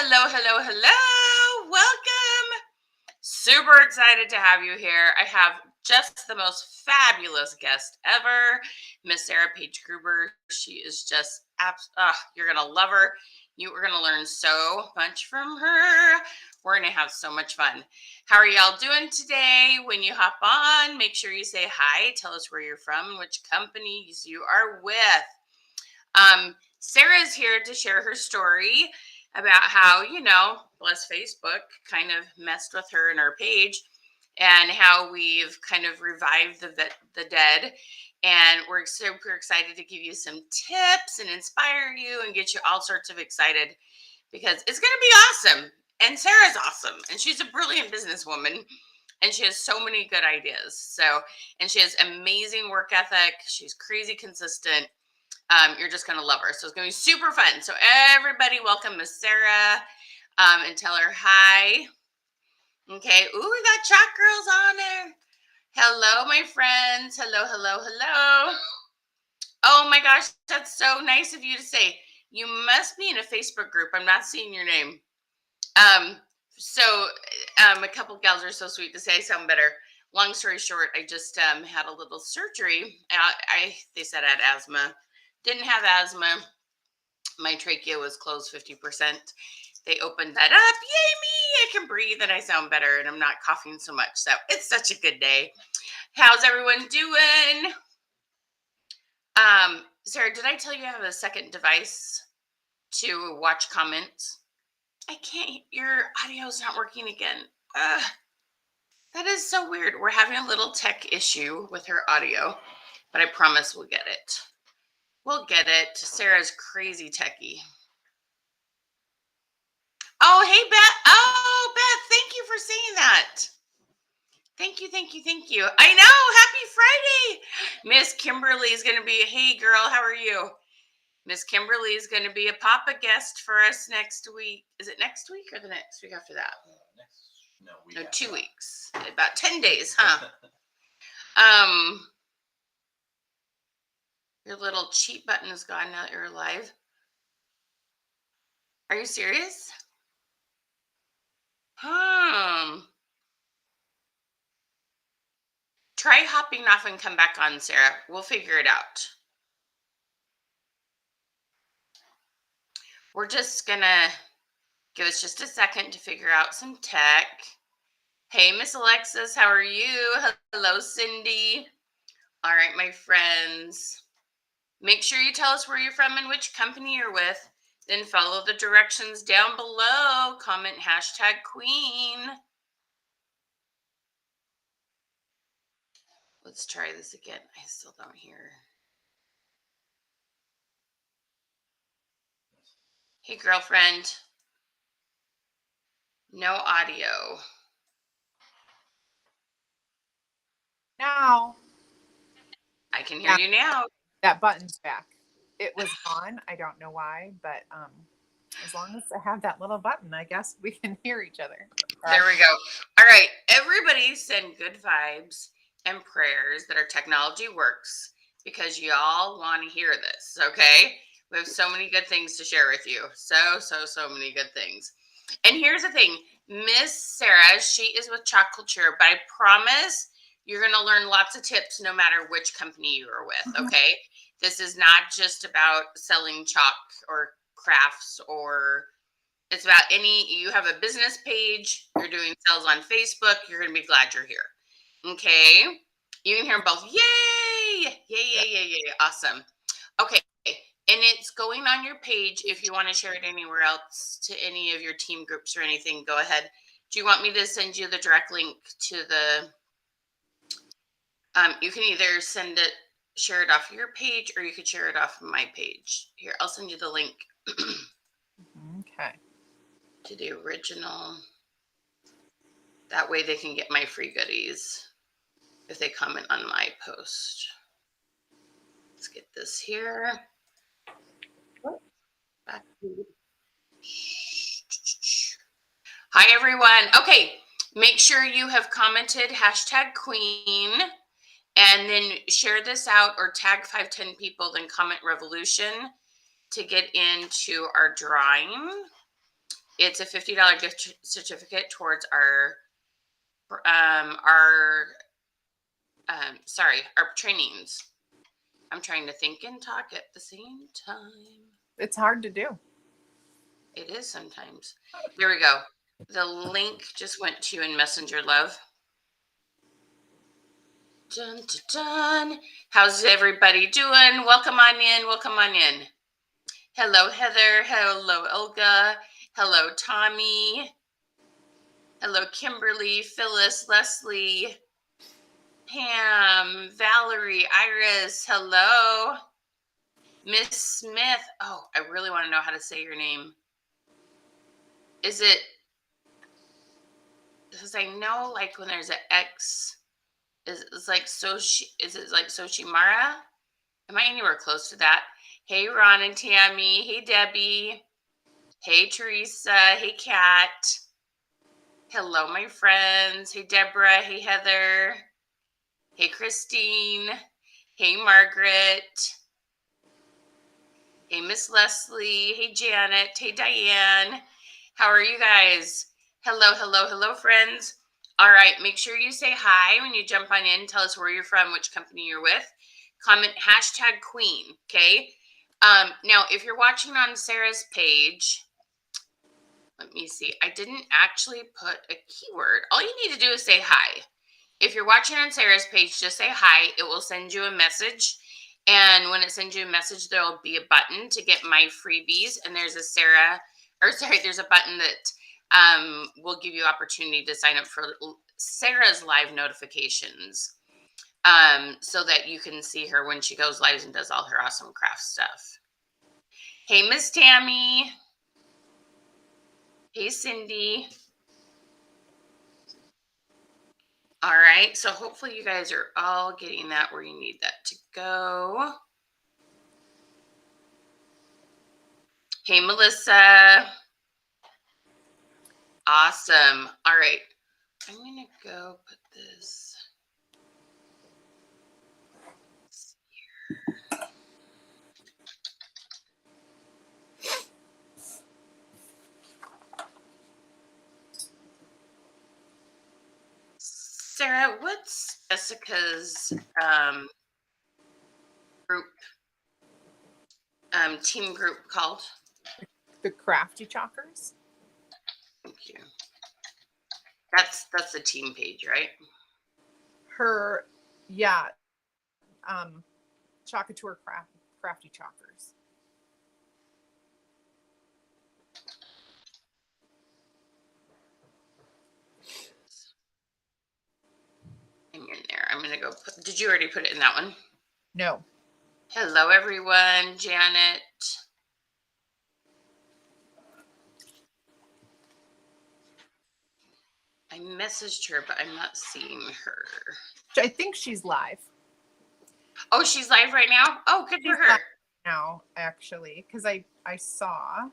Hello, hello, hello. Welcome. Super excited to have you here. I have just the most fabulous guest ever, Miss Sarah Paige-Gruber. She is just you're going to love her. You are going to learn so much from her. We're going to have so much fun. How are y'all doing today? When you hop on, make sure you say hi. Tell us where you're from and which companies you are with. Sarah's here to share her story about how, bless Facebook, kind of messed with her and her page, and how we've kind of revived the dead. And we're super excited to give you some tips and inspire you and get you all sorts of excited because it's going to be awesome. And Sarah's awesome. And she's a brilliant businesswoman. And she has so many good ideas. And she has amazing work ethic. She's crazy consistent. You're just going to love her. So it's going to be super fun. So everybody welcome Miss Sarah and tell her hi. Okay. Ooh, we got chat girls on there. Hello, my friends. Hello, hello, hello. Oh my gosh, that's so nice of you to say. You must be in a Facebook group. I'm not seeing your name. A couple gals are so sweet to say I sound better. Long story short, I just had a little surgery. They said I had asthma. Didn't have asthma. My trachea was closed 50%. They opened that up. Yay me! I can breathe and I sound better and I'm not coughing so much. So it's such a good day. How's everyone doing? Sarah, did I tell you I have a second device to watch comments? I can't. Your audio's not working again. That is so weird. We're having a little tech issue with her audio, but I promise we'll get it. We'll get it. Sarah's crazy techie. Oh, hey, Beth. Oh, Beth, thank you for saying that. Thank you, thank you, thank you. I know. Happy Friday. Miss Kimberly is going to be, hey, girl, how are you? Miss Kimberly is going to be a Papa guest for us next week. Is it next week or the next week after that? No, 2 weeks. About 10 days, huh? Your little cheat button is gone now that you're live. Are you serious? Try hopping off and come back on, Sarah. We'll figure it out. We're just gonna give us just a second to figure out some tech. Hey, Miss Alexis, how are you? Hello, Cindy. All right, my friends. Make sure you tell us where you're from and which company you're with. Then follow the directions down below. Comment #Queen. Let's try this again. I still don't hear. Hey, girlfriend. No audio. Now. I can hear you now. That button's back. It was on. I don't know why, but as long as I have that little button, I guess we can hear each other. There we go. All right. Everybody send good vibes and prayers that our technology works because y'all want to hear this, okay? We have so many good things to share with you. So many good things. And here's the thing. Miss Sarah, she is with Chalk Culture, but I promise you're going to learn lots of tips no matter which company you are with, okay? This is not just about selling chalk or crafts or it's about you have a business page, you're doing sales on Facebook, you're going to be glad you're here. Okay. You can hear them both. Yay. Yay. Awesome. Okay. And it's going on your page. If you want to share it anywhere else to any of your team groups or anything, go ahead. Do you want me to send you the direct link to the, you can either share it off your page or you could share it off my page. Here, I'll send you the link. Okay. To the original. That way they can get my free goodies if they comment on my post. Let's get this here. Hi, everyone. Okay, make sure you have commented #Queen and then share this out or tag 5-10 people, then comment revolution to get into our drawing. It's a $50 gift certificate towards our our our trainings. I'm trying to think and talk at the same time. It's hard to do. It is sometimes. Here we go. The link just went to you in Messenger, love. Dun, dun, dun. How's everybody doing? Welcome on in. Welcome on in. Hello, Heather. Hello, Olga. Hello, Tommy. Hello, Kimberly, Phyllis, Leslie, Pam, Valerie, Iris. Hello. Miss Smith. Oh, I really want to know how to say your name. Is it, because I know like when there's an X, is it like Soshimara? Am I anywhere close to that? Hey, Ron and Tammy. Hey, Debbie. Hey, Teresa. Hey, Kat. Hello, my friends. Hey, Deborah. Hey, Heather. Hey, Christine. Hey, Margaret. Hey, Miss Leslie. Hey, Janet. Hey, Diane. How are you guys? Hello, hello, hello, friends. All right, make sure you say hi when you jump on in. Tell us where you're from, which company you're with. Comment #Queen, okay? Now, if you're watching on Sarah's page, let me see. I didn't actually put a keyword. All you need to do is say hi. If you're watching on Sarah's page, just say hi. It will send you a message. And when it sends you a message, there'll be a button to get my freebies. And there's there's a button that will give you opportunity to sign up for Sarah's live notifications. So that you can see her when she goes live and does all her awesome craft stuff. Hey, Miss Tammy. Hey, Cindy. All right, so hopefully you guys are all getting that where you need that to go. Hey, Melissa. Awesome. All right, I'm going to go put this here. Sarah, what's Jessica's group, team group called? The Crafty Chalkers. Thank you. That's the team page, right? Her, yeah, Chalkateur Crafty Chalkers. Hang in there. I'm gonna go put. Did you already put it in that one? No. Hello, everyone. Janet. I messaged her, but I'm not seeing her. I think she's live. Oh, she's live right now? Oh, good for her. Now, actually, because I saw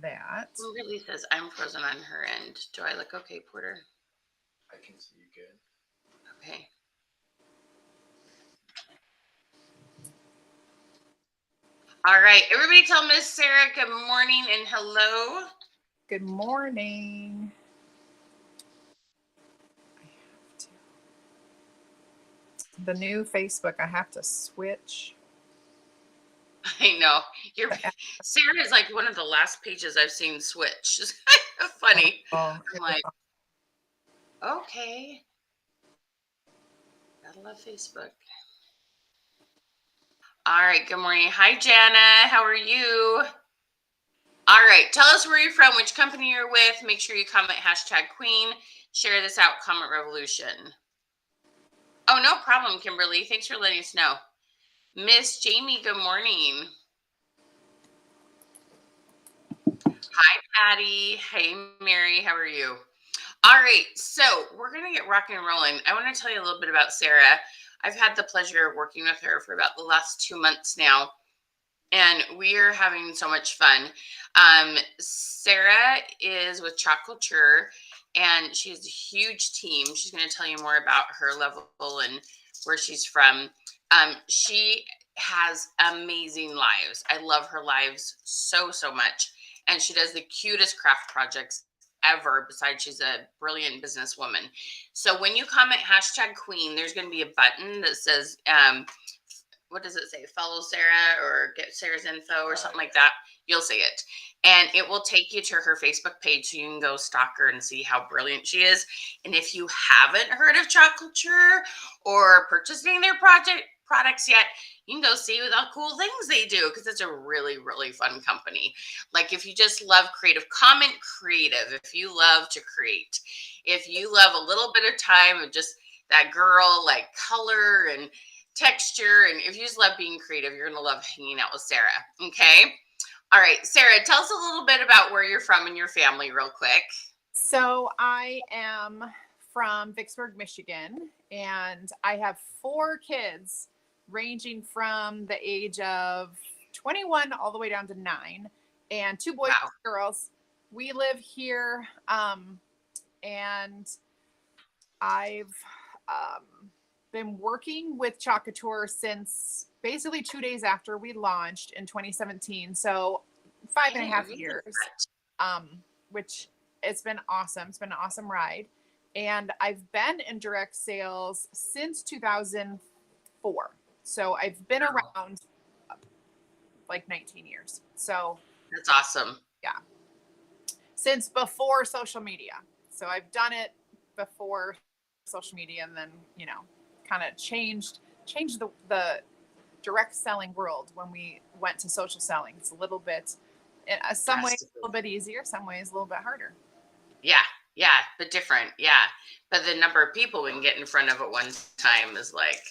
that. It really says I'm frozen on her end. Do I look okay, Porter? I can see you good. Okay. All right. Everybody tell Miss Sarah good morning and hello. Good morning. The new Facebook, I have to switch. I know. Sarah is like one of the last pages I've seen switch. It's kind of funny. I'm like, okay. Gotta love Facebook. All right. Good morning. Hi, Jana. How are you? All right. Tell us where you're from, which company you're with. Make sure you comment #Queen. Share this out. Comment revolution. Oh, no problem, Kimberly. Thanks for letting us know. Miss Jamie, good morning. Hi, Patty. Hey, Mary. How are you? All right. So we're going to get rocking and rolling. I want to tell you a little bit about Sarah. I've had the pleasure of working with her for about the last 2 months now, and we are having so much fun. Sarah is with Chalk Culture, and she has a huge team. She's going to tell you more about her level and where she's from. She has amazing lives. I love her lives so much. and she does the cutest craft projects ever. Besides, she's a brilliant businesswoman. So when you comment #queen, there's going to be a button that says, what does it say? Follow Sarah or get Sarah's info or something like that. You'll see it. And it will take you to her Facebook page so you can go stalk her and see how brilliant she is. And if you haven't heard of Chocolature or purchased any of their products yet, you can go see all the cool things they do because it's a really, really fun company. Like if you just love creative, comment creative. If you love to create, if you love a little bit of time of just that girl, like color and texture, and if you just love being creative, you're gonna love hanging out with Sarah. Okay. All right, Sarah, tell us a little bit about where you're from and your family real quick. So I am from Vicksburg, Michigan, and I have 4 kids ranging from the age of 21 all the way down to 9, and 2 boys and girls. We live here, and I've been working with Chocolature since basically 2 days after we launched in 2017. So 5.5 years, which it's been awesome. It's been an awesome ride. And I've been in direct sales since 2004. So I've been around like 19 years. So that's awesome. Yeah. Since before social media. So I've done it before social media, and then, kind of changed the direct selling world when we went to social selling. It's a little bit, in some ways a little bit easier, some ways a little bit harder. Yeah, but different. Yeah, but the number of people we can get in front of at one time is like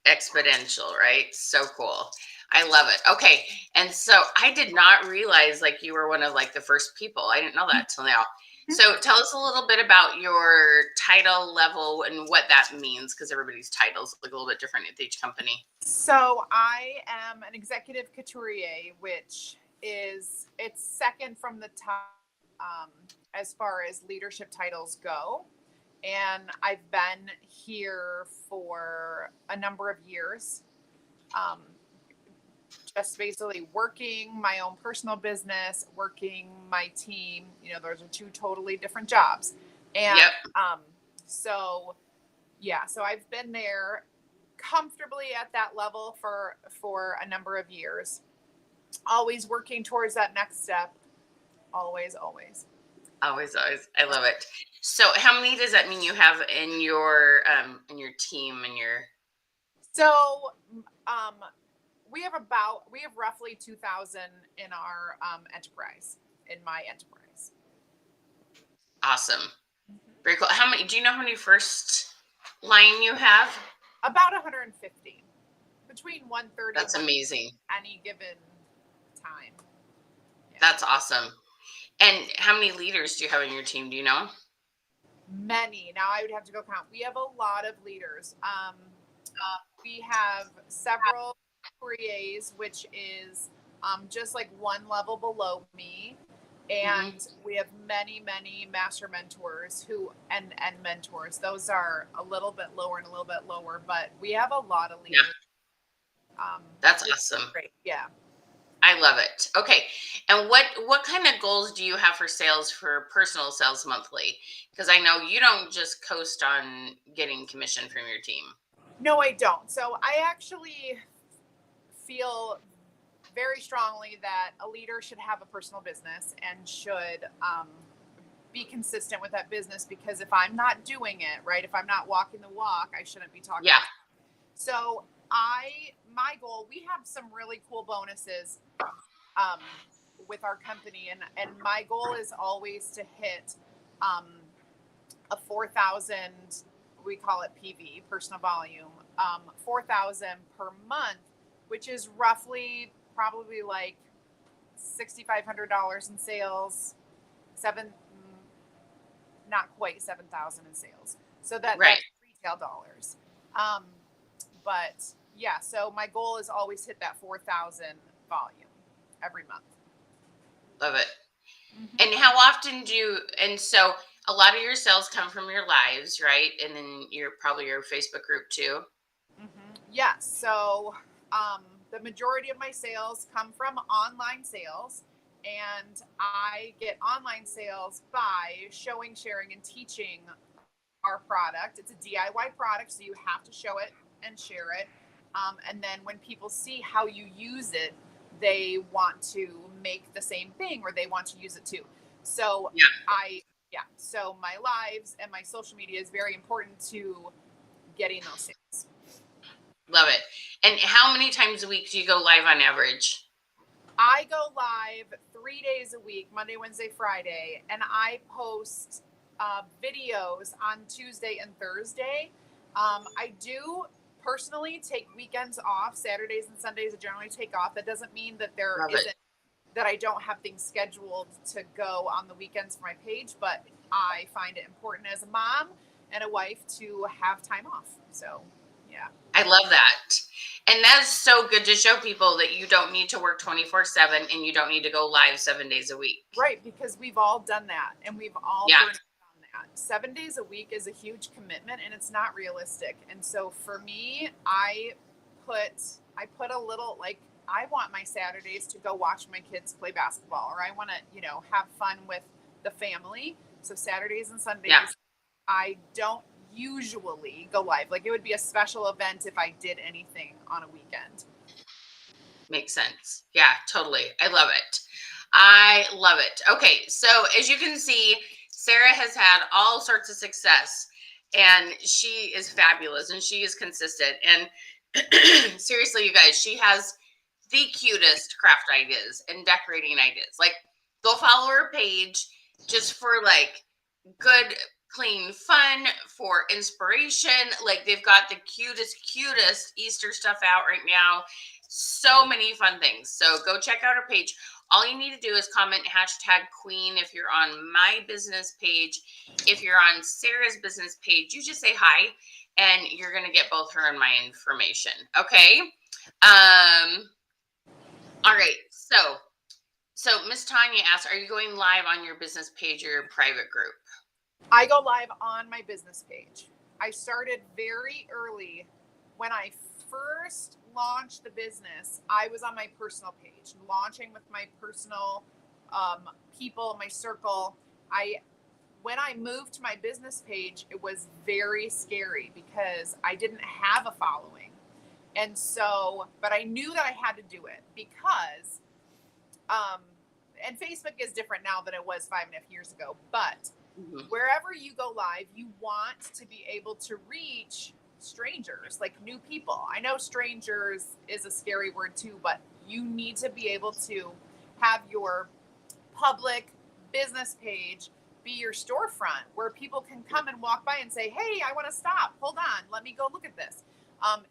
exponential, right? So cool. I love it. Okay, and so I did not realize like you were one of like the first people. I didn't know that till now. So tell us a little bit about your title level and what that means, because everybody's titles look a little bit different at each company. So I am an executive couturier, which it's second from the top as far as leadership titles go. And I've been here for a number of years. Just basically working my own personal business, working my team. Those are 2 totally different jobs. And so I've been there comfortably at that level for a number of years, always working towards that next step. Always. I love it. So how many does that mean you have in your team and your? So we have roughly 2,000 in our enterprise, in my enterprise. Awesome. Very cool. Do you know how many first line you have? About 150, between 130. That's amazing. Any given time. Yeah. That's awesome. And how many leaders do you have in your team? Do you know? Many. Now I would have to go count. We have a lot of leaders. We have several couriers, which is just like one level below me. And we have many, many master mentors and mentors. Those are a little bit lower and a little bit lower, but we have a lot of leaders. Yeah. That's awesome. Great. Yeah. I love it. Okay. And what kind of goals do you have for sales, for personal sales monthly? Because I know you don't just coast on getting commission from your team. No, I don't. So I actually feel very strongly that a leader should have a personal business and should be consistent with that business, because if I'm not doing it right, if I'm not walking the walk, I shouldn't be talking. Yeah. So my goal, we have some really cool bonuses with our company, and my goal is always to hit a 4,000, we call it PV, personal volume, 4,000 per month, which is roughly probably like $6,500 in sales, not quite 7,000 in sales. So that's retail dollars. But yeah, so my goal is always hit that 4,000 volume every month. Love it. And how often and so a lot of your sales come from your lives, right? And then probably your Facebook group too. Yes. So the majority of my sales come from online sales, and I get online sales by showing, sharing, and teaching our product. It's a DIY product, so you have to show it and share it. And then when people see how you use it, they want to make the same thing, or they want to use it too. So so my lives and my social media is very important to getting those sales. Love it. And how many times a week do you go live on average? I go live 3 days a week, Monday, Wednesday, Friday, and I post videos on Tuesday and Thursday. I do personally take weekends off. Saturdays and Sundays I generally take off. That doesn't mean that that I don't have things scheduled to go on the weekends for my page, but I find it important as a mom and a wife to have time off. So, yeah. I love that. And that's so good to show people that you don't need to work 24/7 and you don't need to go live 7 days a week. Right, because we've all done that, and we've all burned on that. 7 days a week is a huge commitment, and it's not realistic. And so for me, I put a little, like, I want my Saturdays to go watch my kids play basketball, or I want to, have fun with the family. So Saturdays and Sundays, I don't usually go live. Like, it would be a special event if I did anything on a weekend. Makes sense. Yeah, totally. I love it. I love it. Okay, so as you can see, Sarah has had all sorts of success, and she is fabulous, and she is consistent. And seriously, you guys, she has the cutest craft ideas and decorating ideas. Like, go follow her page just for like good, clean fun, for inspiration. Like, they've got the cutest Easter stuff out right now. So many fun things. So go check out her page. All you need to do is comment #queen if you're on my business page. If you're on Sarah's business page, you just say hi, and you're going to get both her and my information. Okay. All right. So Miss Tanya asked, are you going live on your business page or your private group? I go live on my business page. I started very early. When I first launched the business, I was on my personal page, launching with my personal people, my circle. When I moved to my business page, it was very scary because I didn't have a following. And so, but I knew that I had to do it because, and Facebook is different now than it was 5.5 years ago, but wherever you go live, you want to be able to reach strangers, like new people. I know strangers is a scary word too, but you need to be able to have your public business page be your storefront where people can come and walk by and say, hey, I want to stop. Hold on. Let me go look at this.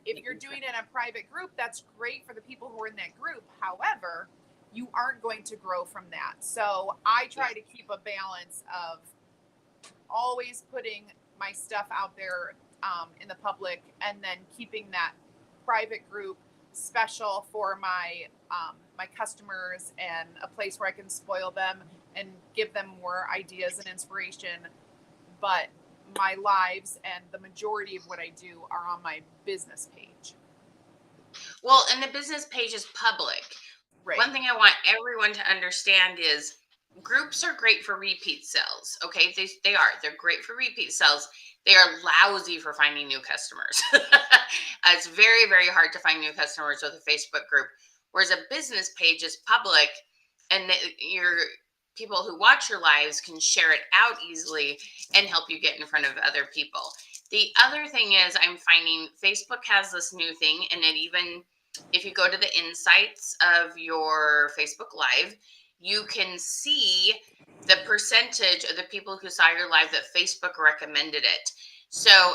If you're doing it in a private group, that's great for the people who are in that group. However, you aren't going to grow from that. So I try to keep a balance of always putting my stuff out there in the public, and then keeping that private group special for my my customers, and a place where I can spoil them and give them more ideas and inspiration. But my lives and the majority of what I do are on my business page. Well, and the business page is public. Right. One thing I want everyone to understand is groups are great for repeat sales. Okay, they are. They're great for repeat sales. They are lousy for finding new customers. It's very, very hard to find new customers with a Facebook group. Whereas a business page is public, and your people who watch your lives can share it out easily and help you get in front of other people. The other thing is, I'm finding Facebook has this new thing, and it even, if you go to the insights of your Facebook Live, you can see the percentage of the people who saw your live that Facebook recommended it. So,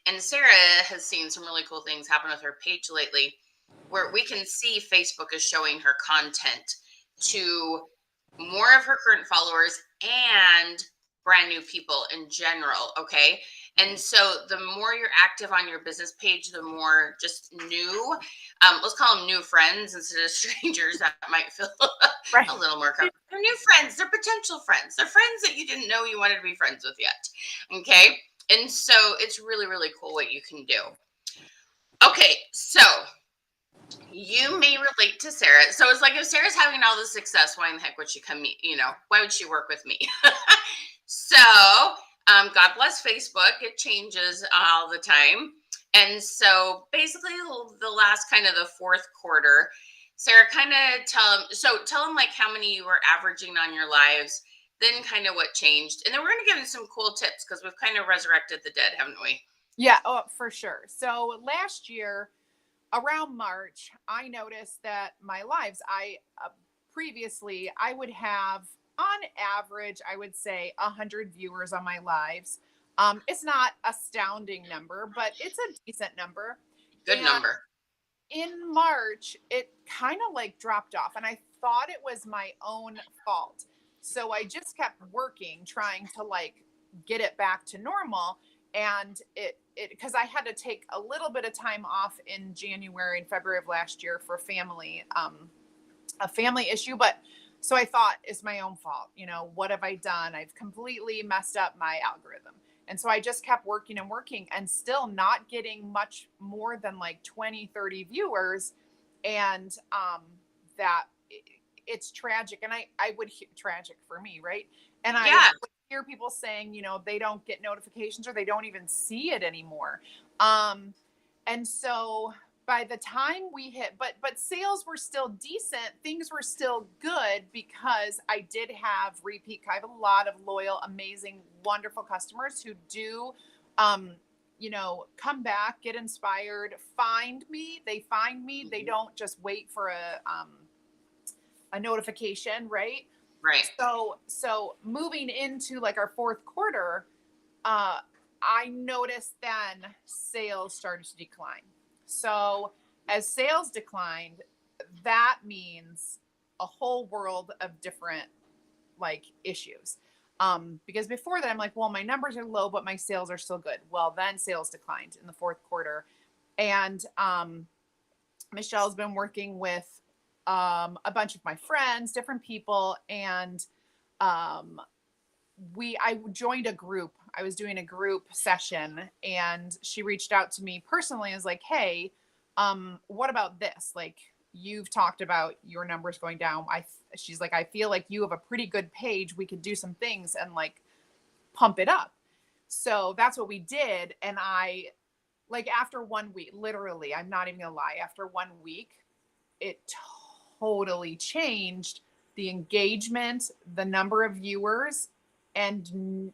and Sarah has seen some really cool things happen with her page lately, where we can see Facebook is showing her content to more of her current followers and brand new people in general. Okay. And so the more you're active on your business page, the more just new, let's call them new friends instead of strangers. That might feel a little more comfortable. They're new friends. They're potential friends. They're friends that you didn't know you wanted to be friends with yet. Okay. And so it's really, really cool what you can do. Okay. So You may relate to Sarah. So it's like if Sarah's having all this success, why in the heck would she come meet? Why would she work with me? So, God bless Facebook. It changes all the time. And so basically the last kind of the fourth quarter, Sarah, kind of tell them like how many you were averaging on your lives, then kind of what changed. And then we're going to get into some cool tips because we've kind of resurrected the dead, haven't we? Yeah, oh, for sure. So last year, around March, I noticed that my lives, previously, I would have on average, I would say 100 viewers on my lives. It's not astounding number, but it's a decent number. Good And number. in March, it kind of like dropped off, and I thought it was my own fault. So I just kept working, trying to like get it back to normal. And it because I had to take a little bit of time off in January and February of last year for a family issue. But so I thought it's my own fault. What have I done? I've completely messed up my algorithm. And so I just kept working and working and still not getting much more than like 20, 30 viewers. And that it's tragic. And I would tragic for me, right? And I Yeah. would hear people saying, they don't get notifications or they don't even see it anymore. And so by the time we hit, but sales were still decent. Things were still good because I did have repeat. I have a lot of loyal, amazing, wonderful customers who do, come back, get inspired, find me. They find me. They don't just wait for a notification, right? Right. So moving into like our fourth quarter, I noticed then sales started to decline. So as sales declined, that means a whole world of different like issues. Because before that, I'm like, well, my numbers are low, but my sales are still good. Well, then sales declined in the fourth quarter. And Michelle's been working with a bunch of my friends, different people, and um, I joined a group. I was doing a group session, and she reached out to me personally and was like, hey, what about this? Like, you've talked about your numbers going down. She's like, I feel like you have a pretty good page. We could do some things and like pump it up. So that's what we did. And like after 1 week, literally, I'm not even gonna lie, after 1 week, it totally changed the engagement, the number of viewers, and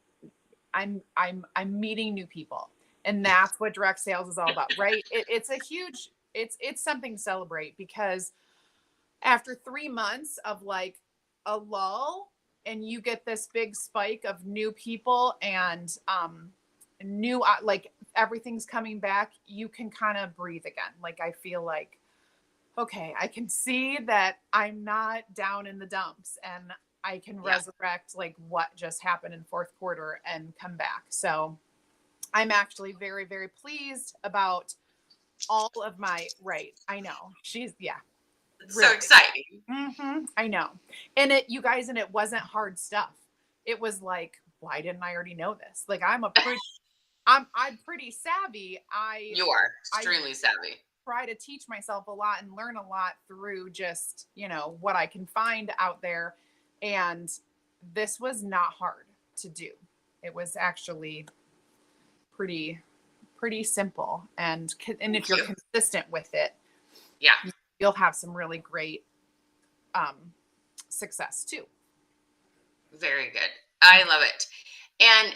I'm meeting new people. And that's what direct sales is all about, right? It's a huge, it's something to celebrate because after 3 months of like a lull, and you get this big spike of new people and new like everything's coming back, you can kind of breathe again. Like I feel like, okay, I can see that I'm not down in the dumps, and I can resurrect like what just happened in fourth quarter and come back. So I'm actually very, very pleased about all of my, right. I know It's really. so exciting. I know. And you guys, and it wasn't hard stuff. It was like, why didn't I already know this? Like I'm pretty savvy. You are extremely savvy. Try to teach myself a lot and learn a lot through just, what I can find out there. And this was not hard to do. It was actually pretty simple. And if you're consistent with it, you'll have some really great success too. Very good. I love it. And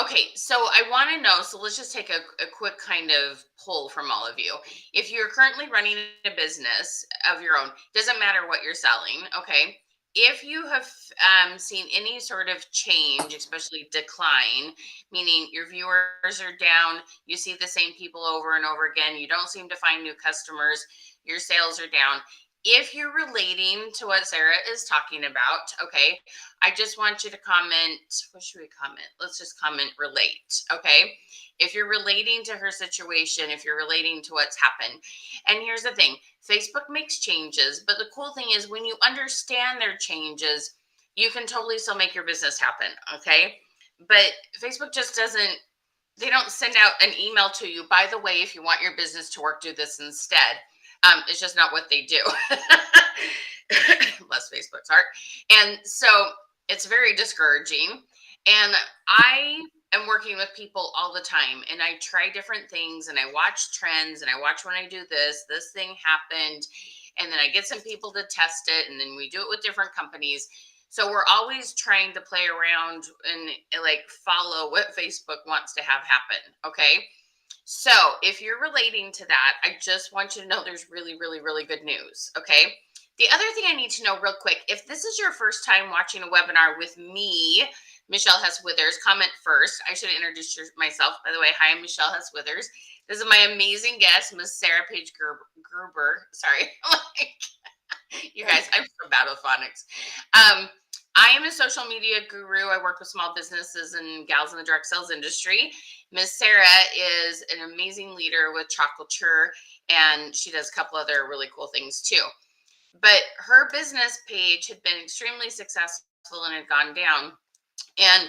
okay, so I want to know, so let's just take a quick kind of poll from all of you. If you're currently running a business of your own, doesn't matter what you're selling, okay? If you have seen any sort of change, especially decline, meaning your viewers are down, you see the same people over and over again, you don't seem to find new customers, your sales are down. If you're relating to what Sarah is talking about, okay, I just want you to comment. What should we comment? Let's just comment relate, okay? If you're relating to her situation, if you're relating to what's happened. And here's the thing, Facebook makes changes, but the cool thing is when you understand their changes, you can totally still make your business happen, okay? But Facebook just doesn't they don't send out an email to you. By the way, if you want your business to work, do this instead. It's just not what they do. Bless Facebook's heart. And so it's very discouraging. And I am working with people all the time, and I try different things, and I watch trends, and I watch when I do this thing happened, and then I get some people to test it, and then we do it with different companies. So we're always trying to play around and like follow what Facebook wants to have happen. Okay. So if you're relating to that, I just want you to know there's really, really, really good news. Okay. The other thing I need to know real quick, if this is your first time watching a webinar with me, Michelle Hess Withers, comment first. I should introduce myself. By the way, hi, I'm Michelle Hess Withers. This is my amazing guest, Miss Sarah Paige-Gruber. Sorry. You guys, I'm so bad with phonics. I am a social media guru. I work with small businesses and gals in the direct sales industry. Miss Sarah is an amazing leader with Chalk Culture, and she does a couple other really cool things too. But her business page had been extremely successful and had gone down. And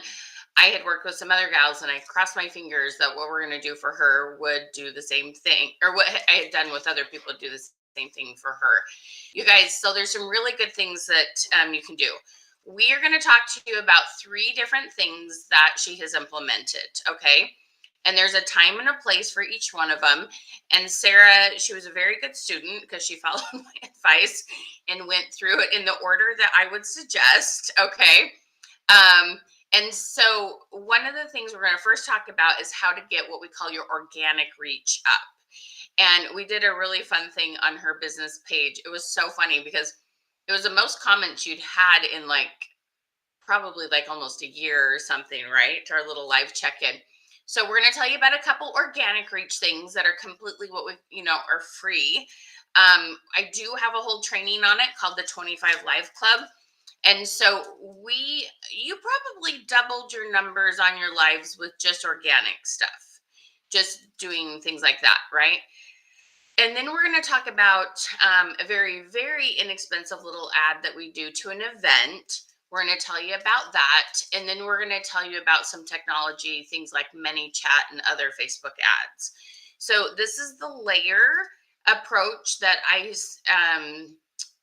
I had worked with some other gals, and I crossed my fingers that what we're going to do for her would do the same thing, or what I had done with other people do the same thing for her. You guys, so there's some really good things that you can do. We are going to talk to you about 3 different things that she has implemented, okay? And there's a time and a place for each one of them. And Sarah, she was a very good student because she followed my advice and went through it in the order that I would suggest, okay? And so one of the things we're going to first talk about is how to get what we call your organic reach up. And we did a really fun thing on her business page. It was so funny because it was the most comments you'd had in like probably like almost a year or something, right? Our little live check-in. So we're going to tell you about a couple organic reach things that are completely what we, are free. I do have a whole training on it called the 25 Live Club. And so you probably doubled your numbers on your lives with just organic stuff, just doing things like that, right? And then we're going to talk about a very, very inexpensive little ad that we do to an event. We're going to tell you about that. And then we're going to tell you about some technology, things like ManyChat and other Facebook ads. So this is the layer approach that I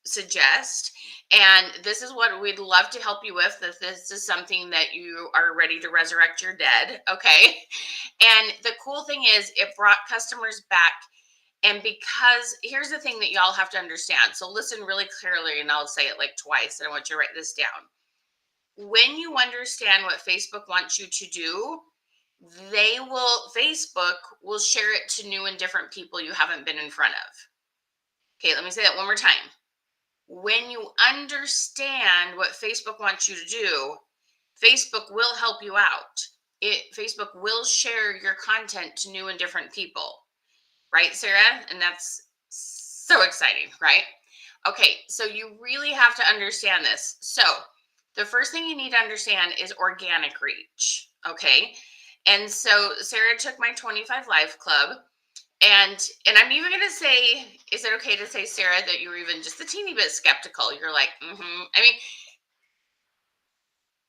suggest. And this is what we'd love to help you with. If this is something that you are ready to resurrect your dead. Okay. And the cool thing is it brought customers back. And because here's the thing that y'all have to understand. So listen really clearly, and I'll say it like twice. And I want you to write this down. When you understand what Facebook wants you to do, Facebook will share it to new and different people you haven't been in front of. Okay, let me say that one more time. When you understand what Facebook wants you to do, Facebook will help you out. Facebook will share your content to new and different people. Right, Sarah? And that's so exciting, right? Okay, so you really have to understand this. So the first thing you need to understand is organic reach, okay? And so Sarah took my 25 Live Club, and I'm even going to say, is it okay to say, Sarah, that you were even just a teeny bit skeptical? You're like, I mean,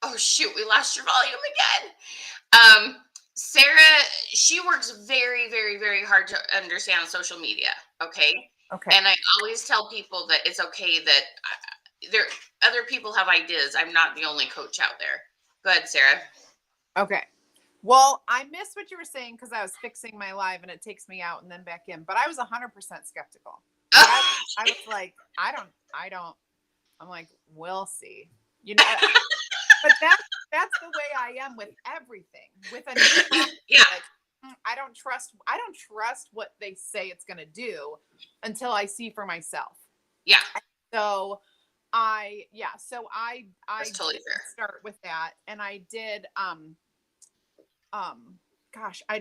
oh, shoot, we lost your volume again. Sarah, she works very, very, very hard to understand social media. Okay. Okay. And I always tell people that it's okay that other people have ideas. I'm not the only coach out there. Go ahead, Sarah. Okay. Well, I missed what you were saying because I was fixing my live and it takes me out and then back in. But I was 100% skeptical. I was like, I don't. I'm like, we'll see. But that's the way I am with everything. With a new product, yeah. Like, I don't trust what they say it's going to do until I see for myself. Yeah. So I totally did fair. start with that, and I did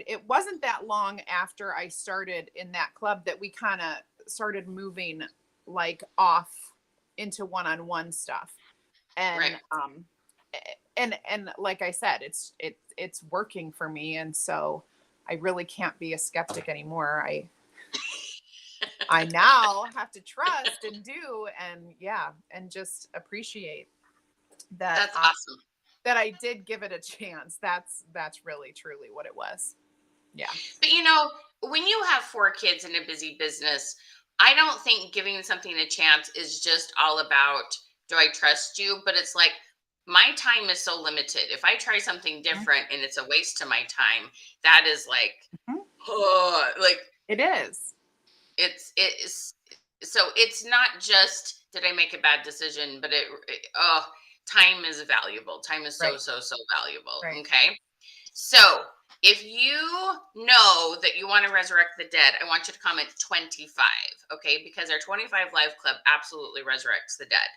it wasn't that long after I started in that club that we kind of started moving like off into one-on-one stuff. And right. And like I said, it's working for me, and so I really can't be a skeptic anymore. I now have to trust and do, and just appreciate that. That's awesome. That I did give it a chance. That's really truly what it was. Yeah. But you know, when you have 4 kids in a busy business, I don't think giving something a chance is just all about, do I trust you? But it's like, my time is so limited. If I try something different and it's a waste of my time, that is like, Mhm. oh, like It is. it is. So it's not just, did I make a bad decision, but oh, time is valuable. Time is so Right. so so valuable. Right. Okay. So if you know that you want to resurrect the dead, I want you to comment 25, okay? Because our 25 Live Club absolutely resurrects the dead.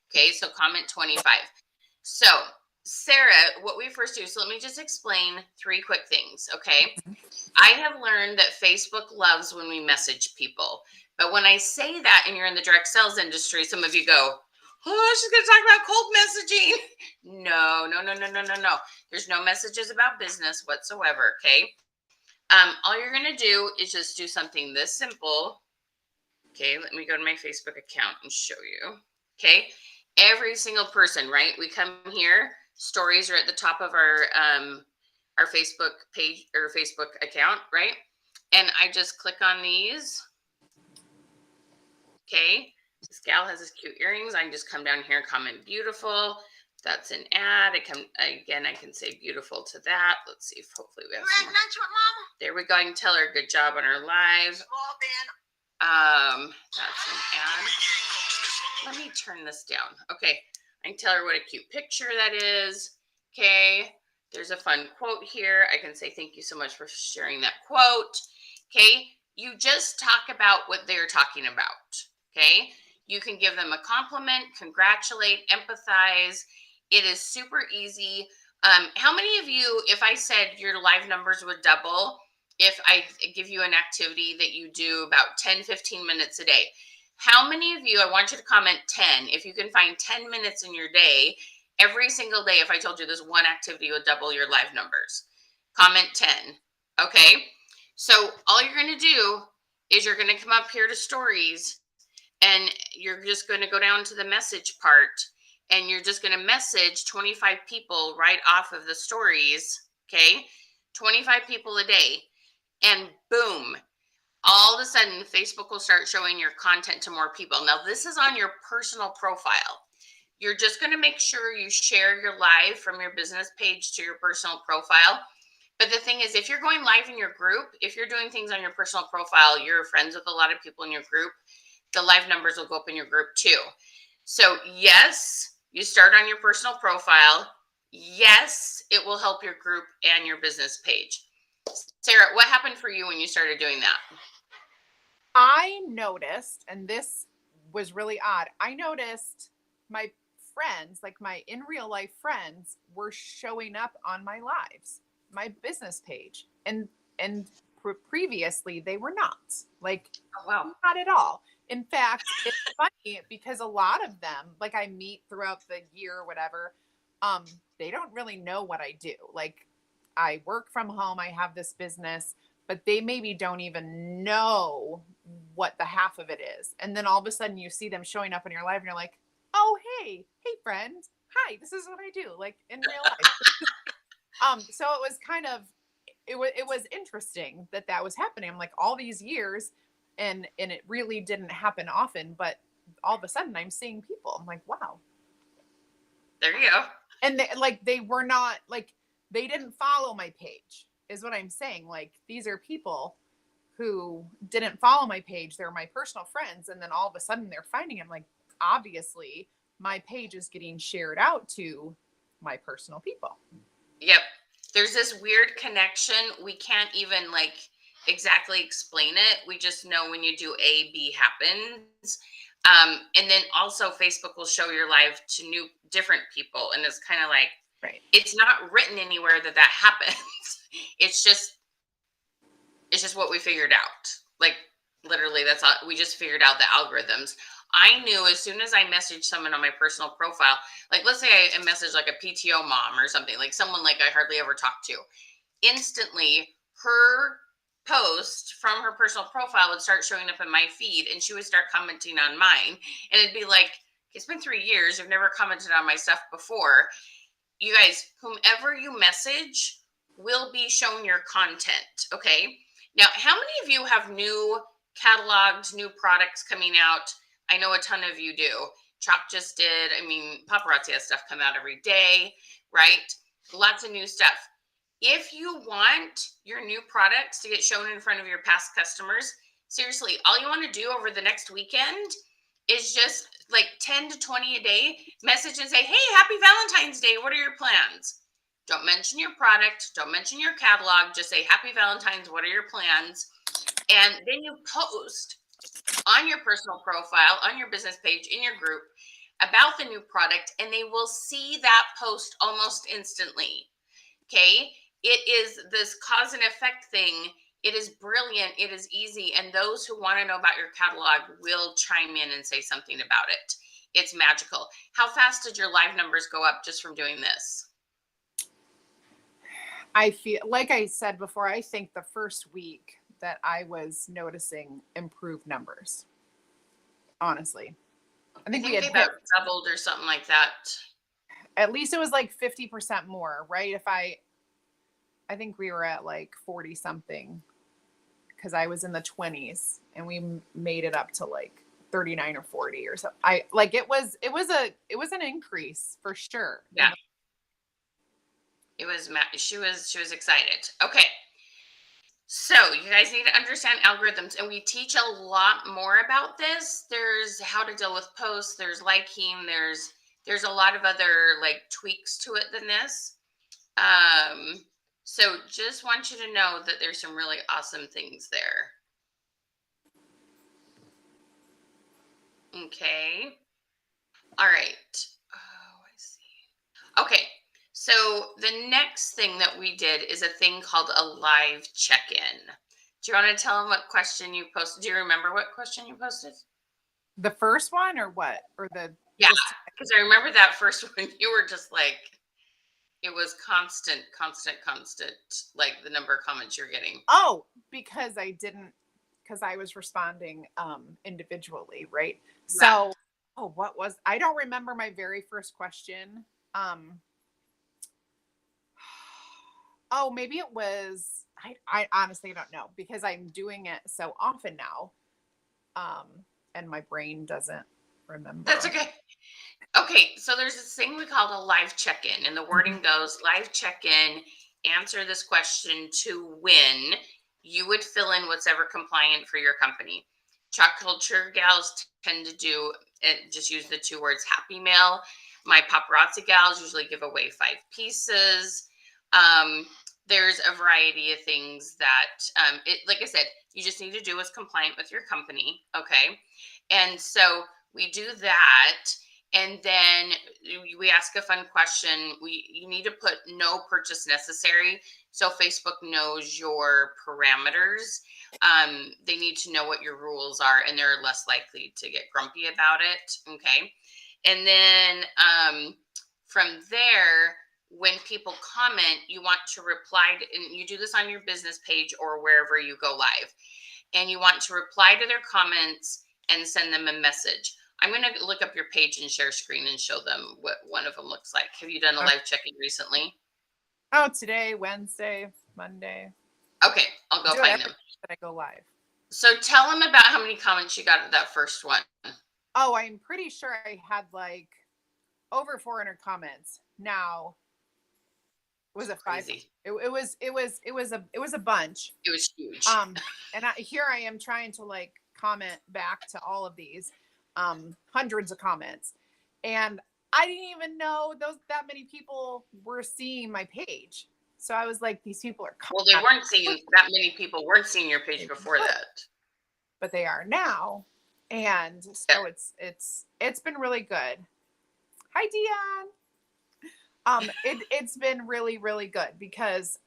Okay, so comment 25. So, Sarah, what we first do, so let me just explain 3 quick things, okay? I have learned that Facebook loves when we message people. But when I say that and you're in the direct sales industry, some of you go, oh, she's going to talk about cold messaging. No, no, no, no, no, no, no. There's no messages about business whatsoever. Okay. All you're going to do is just do something this simple. Okay. Let me go to my Facebook account and show you. Okay. Every single person, right? We come here, stories are at the top of our Facebook page or Facebook account, right? And I just click on these. Okay. This gal has his cute earrings. I can just come down here and comment beautiful. That's an ad. I can say beautiful to that. Let's see if hopefully we have some more. There we go. I can tell her good job on her live. That's an ad. Let me turn this down. Okay. I can tell her what a cute picture that is. Okay. There's a fun quote here. I can say thank you so much for sharing that quote. Okay. You just talk about what they're talking about. Okay. You can give them a compliment, congratulate, empathize. It is super easy. How many of you, if I said your live numbers would double, if I give you an activity that you do about 10, 15 minutes a day, how many of you, I want you to comment 10, if you can find 10 minutes in your day, every single day, if I told you this one activity would double your live numbers, comment 10. Okay. So all you're going to do is you're going to come up here to stories and you're just going to go down to the message part and you're just going to message 25 people right off of the stories. Okay. 25 people a day. And boom, all of a sudden Facebook will start showing your content to more people. Now, this is on your personal profile. You're just going to make sure you share your live from your business page to your personal profile. But the thing is, if you're going live in your group, if you're doing things on your personal profile, you're friends with a lot of people in your group, the live numbers will go up in your group too. So yes, you start on your personal profile. Yes, it will help your group and your business page. Sarah, what happened for you when you started doing that? I noticed, and this was really odd, I noticed my friends, like my in real life friends, were showing up on my lives, my business page. And previously they were not. Like, Oh, wow. not at all. In fact, it's funny because a lot of them, like I meet throughout the year or whatever, they don't really know what I do. Like, I work from home, I have this business, but they maybe don't even know what the half of it is. And then all of a sudden you see them showing up in your life and you're like, oh, hey friend, hi, this is what I do, like in real life. So it was kind of, it was interesting that that was happening. I'm like, all these years, and it really didn't happen often, but all of a sudden I'm seeing people. I'm like, wow. There you go. And they were not, like, they didn't follow my page is what I'm saying. Like, these are people who didn't follow my page. They're my personal friends. And then all of a sudden they're finding it. I'm like, obviously my page is getting shared out to my personal people. Yep. There's this weird connection. We can't even like exactly explain it. We just know when you do A, B happens. And then also Facebook will show your live to different people. And it's kind of like, right. It's not written anywhere that happens. It's just what we figured out. Like literally that's all, we just figured out the algorithms. I knew as soon as I messaged someone on my personal profile, like let's say I messaged like a PTO mom or something, like someone like I hardly ever talk to, instantly her post from her personal profile would start showing up in my feed and she would start commenting on mine. And it'd be like, it's been 3 years. You've never commented on my stuff before. You guys, whomever you message, will be shown your content. Okay. Now, how many of you have new catalogs, new products coming out? I know a ton of you do. Chop just did. I mean, Paparazzi has stuff come out every day, right? Lots of new stuff. If you want your new products to get shown in front of your past customers, seriously, all you want to do over the next weekend is just like 10 to 20 a day, message and say, hey, happy Valentine's Day. What are your plans? Don't mention your product. Don't mention your catalog. Just say, happy Valentine's. What are your plans? And then you post on your personal profile, on your business page, in your group about the new product, and they will see that post almost instantly. Okay. It is this cause and effect thing. It is brilliant. It is easy. And those who want to know about your catalog will chime in and say something about it. It's magical. How fast did your live numbers go up just from doing this? I feel like I said before, I think the first week that I was noticing improved numbers. Honestly, I think we had they about doubled or something like that. At least it was like 50% more, right? I think we were at like 40 something because I was in the 20s and we made it up to like 39 or 40 or so. It was an increase for sure. Yeah. It was, she was excited. Okay. So you guys need to understand algorithms, and we teach a lot more about this. There's how to deal with posts, there's liking, there's a lot of other like tweaks to it than this. So just want you to know that there's some really awesome things there. Okay. All right. Oh, I see. Okay. So the next thing that we did is a thing called a live check-in. Do you want to tell them what question you posted? Do you remember what question you posted? The first one or what? Or the Yeah, because I remember that first one. You were just like, it was constant, like the number of comments you're getting. Oh, because I was responding individually, right? Yeah. So, I don't remember my very first question. Oh, maybe it was, I honestly don't know because I'm doing it so often now. And my brain doesn't remember. That's okay. Okay, so there's this thing we call a live check-in, and the wording goes, live check-in, answer this question to win. You would fill in what's ever compliant for your company. Chalk culture gals tend to do it, just use the 2 words happy mail. My paparazzi gals usually give away 5 pieces. There's a variety of things that, like I said, you just need to do what's compliant with your company. Okay. And so we do that. And then we ask a fun question. You need to put no purchase necessary. So Facebook knows your parameters. They need to know what your rules are, and they're less likely to get grumpy about it. Okay. And then from there, when people comment, you want to reply and you do this on your business page or wherever you go live, and you want to reply to their comments and send them a message. I'm going to look up your page and share screen and show them what one of them looks like. Have you done a live check-in recently? Oh, today, Wednesday, Monday. Okay, I'll go find them. I go live. So tell them about how many comments you got at that first one. Oh, I'm pretty sure I had like over 400 comments. Now, was it 5? It was a bunch. It was huge. And here I am trying to like comment back to all of these, hundreds of comments, and I didn't even know that many people were seeing my page. So I was like, these people are well, they weren't seeing that many people weren't seeing your page before that, but they are now, and so it's been really good. Hi, Dion. It's been really, really good because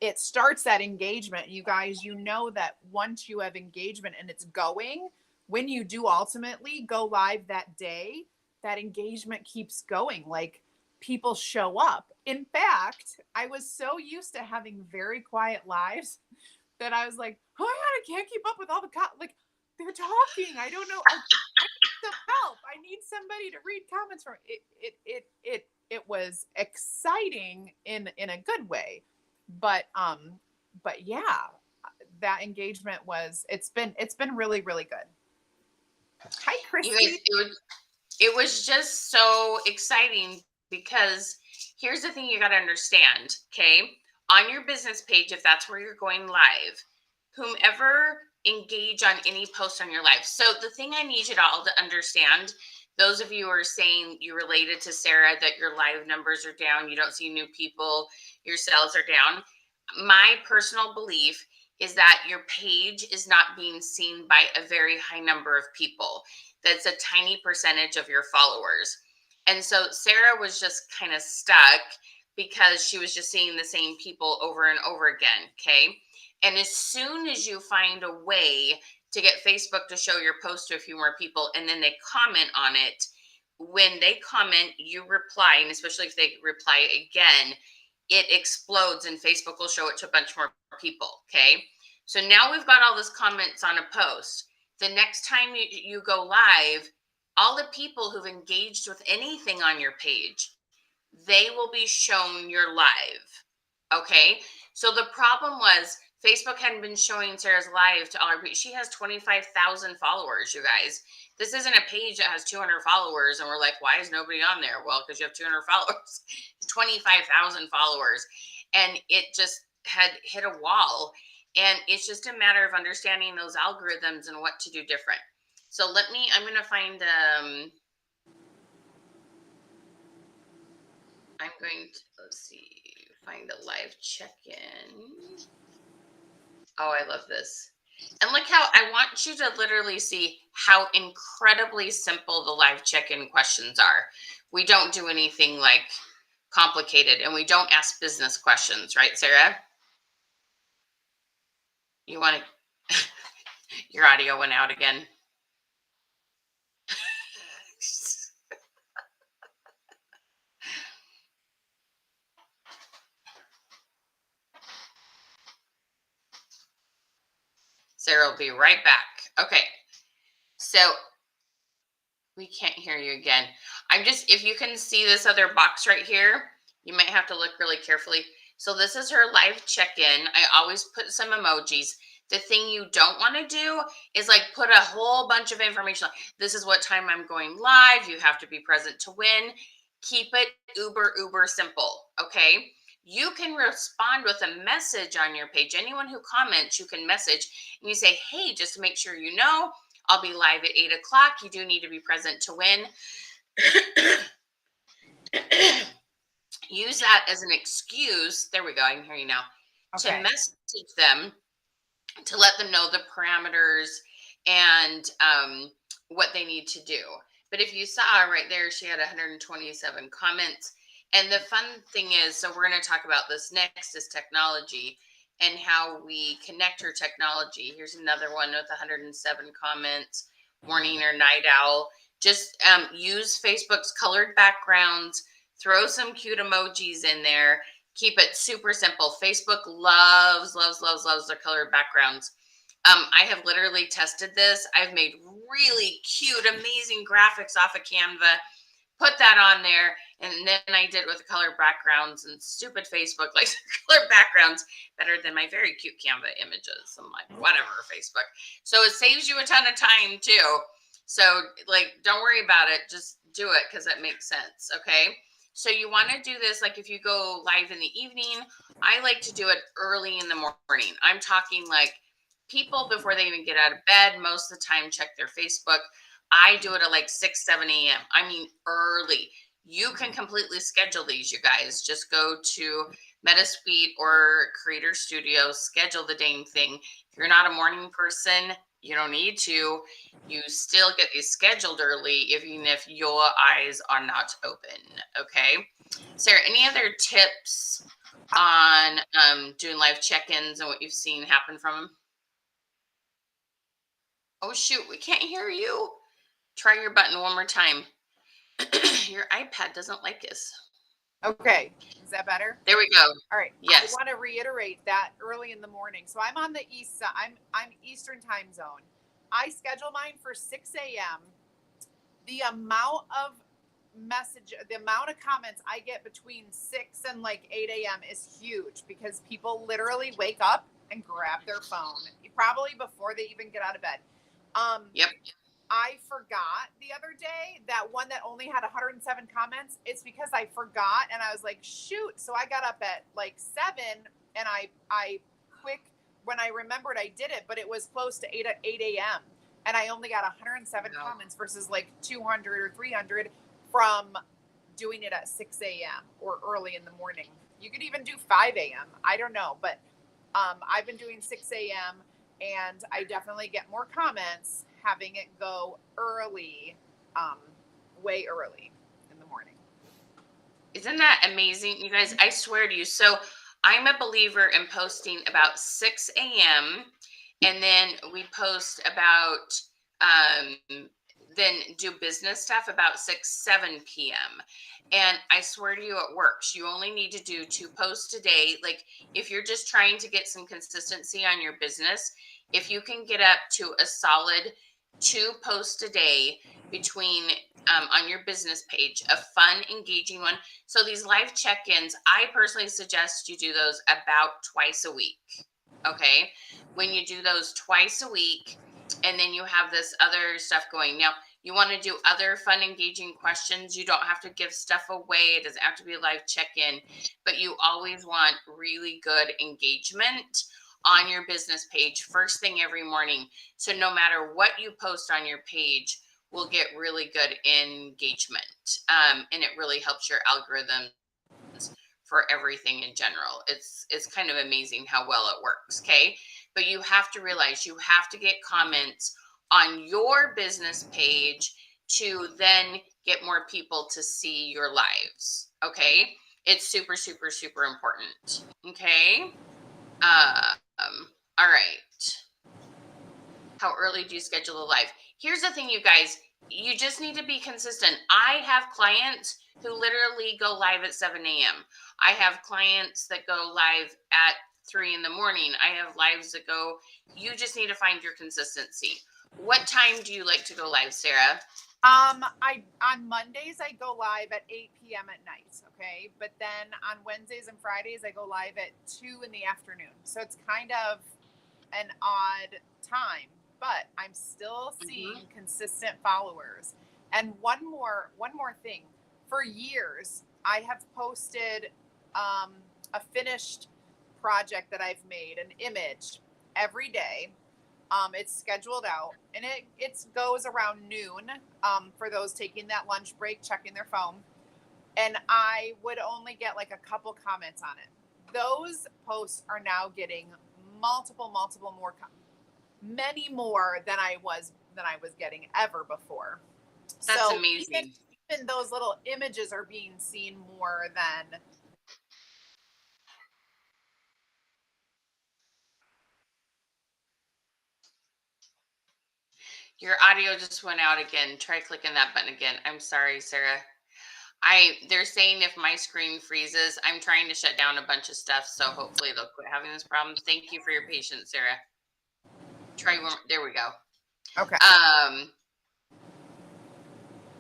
it starts that engagement. You guys, you know that once you have engagement and it's going, when you do ultimately go live that day, that engagement keeps going. Like people show up. In fact, I was so used to having very quiet lives that I was like, oh my God, I can't keep up with all the like they're talking. I don't know. I need some help. I need somebody to read comments from it was exciting in a good way. But yeah, that engagement it's been really, really good. Hi, You guys, Christy. it was just so exciting because here's the thing you got to understand, okay? On your business page, if that's where you're going live, whomever engage on any post on your live. So the thing I need you to all to understand, those of you who are saying you related to Sarah that your live numbers are down, you don't see new people, your sales are down. My personal belief is that your page is not being seen by a very high number of people. That's a tiny percentage of your followers. And so Sarah was just kind of stuck because she was just seeing the same people over and over again. Okay. And as soon as you find a way to get Facebook to show your post to a few more people and then they comment on it, when they comment, you reply, and especially if they reply again, it explodes and Facebook will show it to a bunch more people. Okay. So now we've got all this comments on a post. The next time you go live, all the people who've engaged with anything on your page, they will be shown your live. Okay. So the problem was Facebook hadn't been showing Sarah's live to all her people. She has 25,000 followers, you guys. This isn't a page that has 200 followers. And we're like, why is nobody on there? Well, because you have 200 followers, 25,000 followers. And it just had hit a wall. And it's just a matter of understanding those algorithms and what to do different. So I'm going to find, I'm going to, let's see, find a live check-in. Oh, I love this. And look how I want you to literally see how incredibly simple the live check-in questions are. We don't do anything like complicated and we don't ask business questions, right, Sarah? You want to, your audio went out again. Sarah will be right back. Okay. So we can't hear you again. If you can see this other box right here, you might have to look really carefully. So this is her live check-in. I always put some emojis. The thing you don't want to do is like put a whole bunch of information. This is what time I'm going live. You have to be present to win. Keep it uber simple. Okay. You can respond with a message on your page. Anyone who comments, you can message and you say, hey, just to make sure you know, I'll be live at 8 o'clock. You do need to be present to win. Use that as an excuse. There we go. I can hear you now. Okay. To message them, to let them know the parameters and what they need to do. But if you saw right there, she had 127 comments. And the fun thing is, so we're going to talk about this next, is technology and how we connect her technology. Here's another one with 107 comments. Morning or night owl. Just use Facebook's colored backgrounds. Throw some cute emojis in there. Keep it super simple. Facebook loves the colored backgrounds. I have literally tested this. I've made really cute, amazing graphics off of Canva. Put that on there, and then I did with color backgrounds, and stupid Facebook likes color backgrounds better than my very cute Canva images. I'm like, whatever, Facebook. So it saves you a ton of time too. So like, don't worry about it. Just do it because it makes sense. Okay. So you want to do this, like if you go live in the evening, I like to do it early in the morning. I'm talking like people before they even get out of bed, most of the time check their Facebook. I do it at like 6, 7 a.m. I mean, early. You can completely schedule these, you guys. Just go to MetaSuite or Creator Studio, schedule the dang thing. If you're not a morning person, you don't need to. You still get these scheduled early, even if your eyes are not open. Okay. Sarah, any other tips on doing live check-ins and what you've seen happen from them? Oh, shoot. We can't hear you. Try your button one more time. Your iPad doesn't like us. Okay. Is that better? There we go. All right. Yes. I want to reiterate that early in the morning. So I'm on the east side. I'm Eastern time zone. I schedule mine for 6 a.m. The amount of the amount of comments I get between 6 and like 8 a.m. is huge because people literally wake up and grab their phone, probably before they even get out of bed. Yep. I forgot the other day that one that only had 107 comments. It's because I forgot and I was like, shoot. So I got up at like 7 and I quick, when I remembered I did it, but it was close to 8 a.m. and I only got 107 comments versus like 200 or 300 from doing it at 6 a.m. or early in the morning. You could even do 5 a.m. I don't know, but I've been doing 6 a.m. and I definitely get more comments having it go early, way early in the morning. Isn't that amazing, you guys? I swear to you. So I'm a believer in posting about 6 a.m. and then we post about then do business stuff about 7 p.m. And I swear to you, it works. You only need to do 2 posts a day. Like if you're just trying to get some consistency on your business, if you can get up to a solid 2 posts a day between on your business page, a fun, engaging one. So these live check-ins, I personally suggest you do those about twice a week. Okay. When you do those twice a week, and then you have this other stuff going. Now, you want to do other fun, engaging questions. You don't have to give stuff away. It doesn't have to be a live check-in, but you always want really good engagement on your business page first thing every morning. So no matter what you post on your page, will get really good engagement. And it really helps your algorithms for everything in general. It's kind of amazing how well it works. Okay. But you have to realize you have to get comments on your business page to then get more people to see your lives. Okay. It's super, super, super important. Okay. All right. How early do you schedule a live? Here's the thing, you guys. You just need to be consistent. I have clients who literally go live at 7 a.m. I have clients that go live at 3 in the morning. I have lives that go, you just need to find your consistency. What time do you like to go live, Sarah? On Mondays, I go live at 8 p.m. at night. Okay. But then on Wednesdays and Fridays, I go live at 2 in the afternoon. So it's kind of an odd time, but I'm still seeing consistent followers. And one more thing. For years, I have posted a finished project that I've made, an image, every day. It's scheduled out, and it goes around noon for those taking that lunch break, checking their phone. And I would only get like a couple comments on it. Those posts are now getting multiple more many more than I was getting ever before. That's amazing. Even those little images are being seen more than. Your audio just went out again. Try clicking that button again. I'm sorry, Sarah. They're saying if my screen freezes, I'm trying to shut down a bunch of stuff, so hopefully they'll quit having this problem. Thank you for your patience, Sarah. Try one. There we go. Okay.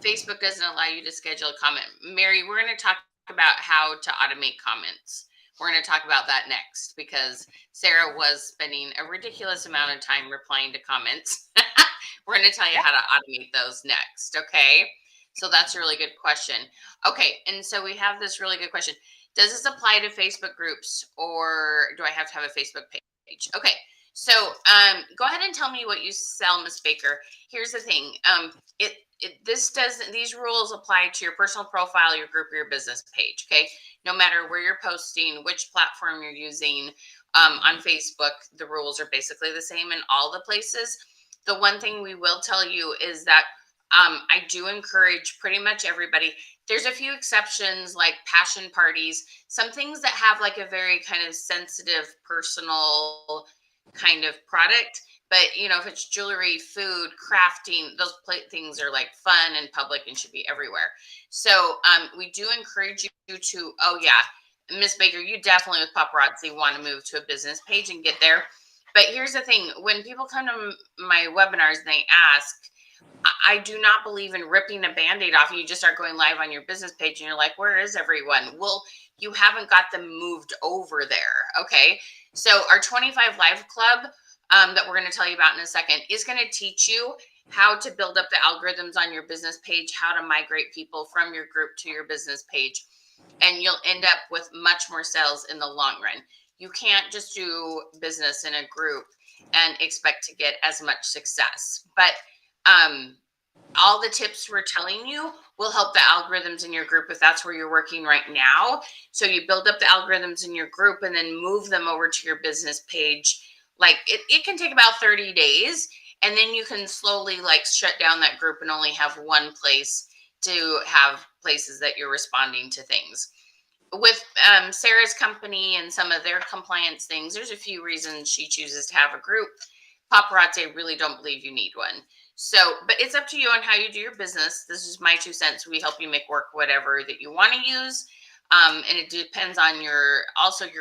Facebook doesn't allow you to schedule a comment. Mary, we're going to talk about how to automate comments. We're going to talk about that next because Sarah was spending a ridiculous amount of time replying to comments. We're going to tell you how to automate those next. Okay. So that's a really good question. Okay. And so we have this really good question. Does this apply to Facebook groups or do I have to have a Facebook page? Okay. So go ahead and tell me what you sell, Miss Baker. Here's the thing. These rules apply to your personal profile, your group, or your business page. Okay. No matter where you're posting, which platform you're using on Facebook, the rules are basically the same in all the places. The one thing we will tell you is that I do encourage pretty much everybody. There's a few exceptions like passion parties, some things that have like a very kind of sensitive, personal kind of product. But, you know, if it's jewelry, food, crafting, those things are like fun and public and should be everywhere. So we do encourage you to, oh yeah, Miss Baker, you definitely with paparazzi want to move to a business page and get there. But here's the thing. When people come to my webinars and they ask, I do not believe in ripping a Band-Aid off and you just start going live on your business page and you're like, where is everyone? Well, you haven't got them moved over there. Okay. So our 25 Live Club that we're going to tell you about in a second is going to teach you how to build up the algorithms on your business page, how to migrate people from your group to your business page, and you'll end up with much more sales in the long run. You can't just do business in a group and expect to get as much success. But all the tips we're telling you will help the algorithms in your group if that's where you're working right now. So you build up the algorithms in your group and then move them over to your business page. Like it can take about 30 days. And then you can slowly like shut down that group and only have one place to have places that you're responding to things. With Sarah's company and some of their compliance things, there's a few reasons she chooses to have a group. Paparazzi, I really don't believe you need one. So, but it's up to you on how you do your business. This is my 2 cents. We help you make work whatever that you want to use. And it depends on your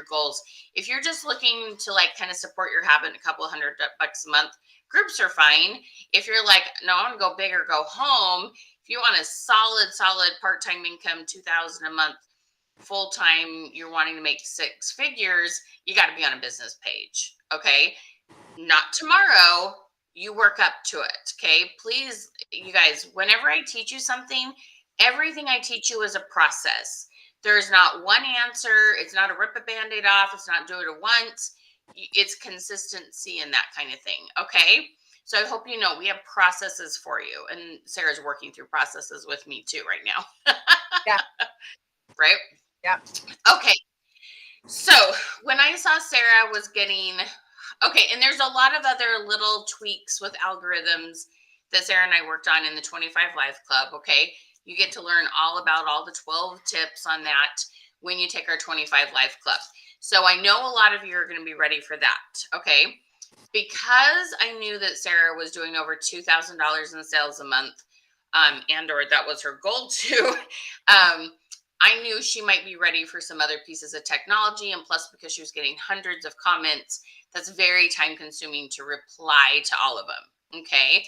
goals. If you're just looking to like kind of support your habit, a couple $100 a month, groups are fine. If you're like, no, I want to go big or go home. If you want a solid part-time income, 2,000 a month, full-time, you're wanting to make 6 figures, you got to be on a business page. Okay. Not tomorrow. You work up to it. Okay. Please, you guys, whenever I teach you something, everything I teach you is a process. There's not one answer. It's not a rip a Band-Aid off. It's not do it at once. It's consistency and that kind of thing. Okay. So I hope you know we have processes for you. And Sarah's working through processes with me too right now. Yeah. Right? Yeah. Okay. So when I saw Sarah was getting, okay, and there's a lot of other little tweaks with algorithms that Sarah and I worked on in the 25 Live Club. Okay. You get to learn all about all the 12 tips on that when you take our 25 Live Club. So I know a lot of you are going to be ready for that. Okay. Because I knew that Sarah was doing over $2,000 in sales a month, and or that was her goal too. I knew she might be ready for some other pieces of technology. And plus, because she was getting hundreds of comments, that's very time consuming to reply to all of them. Okay.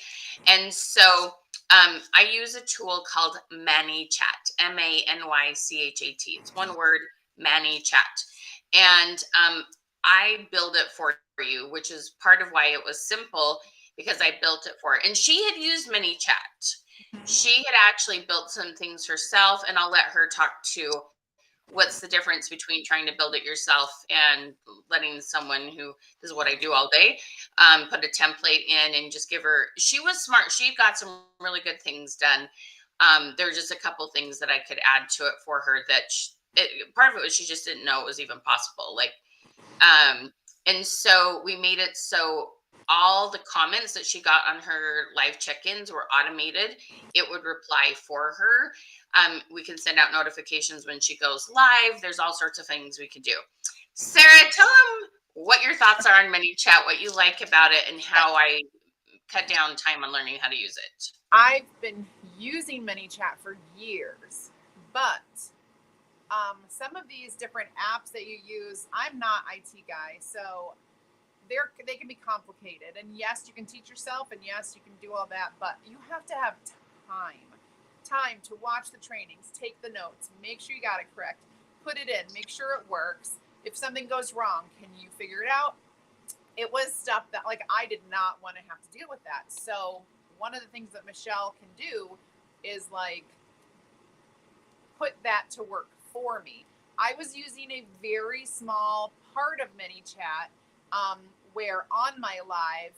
And so I use a tool called ManyChat, ManyChat. It's one word, ManyChat. And I build it for you, which is part of why it was simple, because I built it for her. And she had used ManyChat. She had actually built some things herself, and I'll let her talk to what's the difference between trying to build it yourself and letting someone who this is what I do all day put a template in and just give her. She was smart. She got some really good things done. There were just a couple things that I could add to it for her that part of it was she just didn't know it was even possible. Like, and so we made it so all the comments that she got on her live check-ins were automated. It would reply for her. We can send out notifications when she goes live. There's all sorts of things we could do. Sarah, tell them what your thoughts are on ManyChat, what you like about it, and how I cut down time on learning how to use it. I've been using ManyChat for years, but some of these different apps that you use, I'm not IT guy, so they can be complicated. And yes, you can teach yourself, and yes, you can do all that, but you have to have time to watch the trainings, take the notes, make sure you got it correct, put it in, make sure it works. If something goes wrong, can you figure it out? It was stuff that like I did not want to have to deal with that. So one of the things that Michelle can do is like put that to work for me. I was using a very small part of ManyChat where on my live,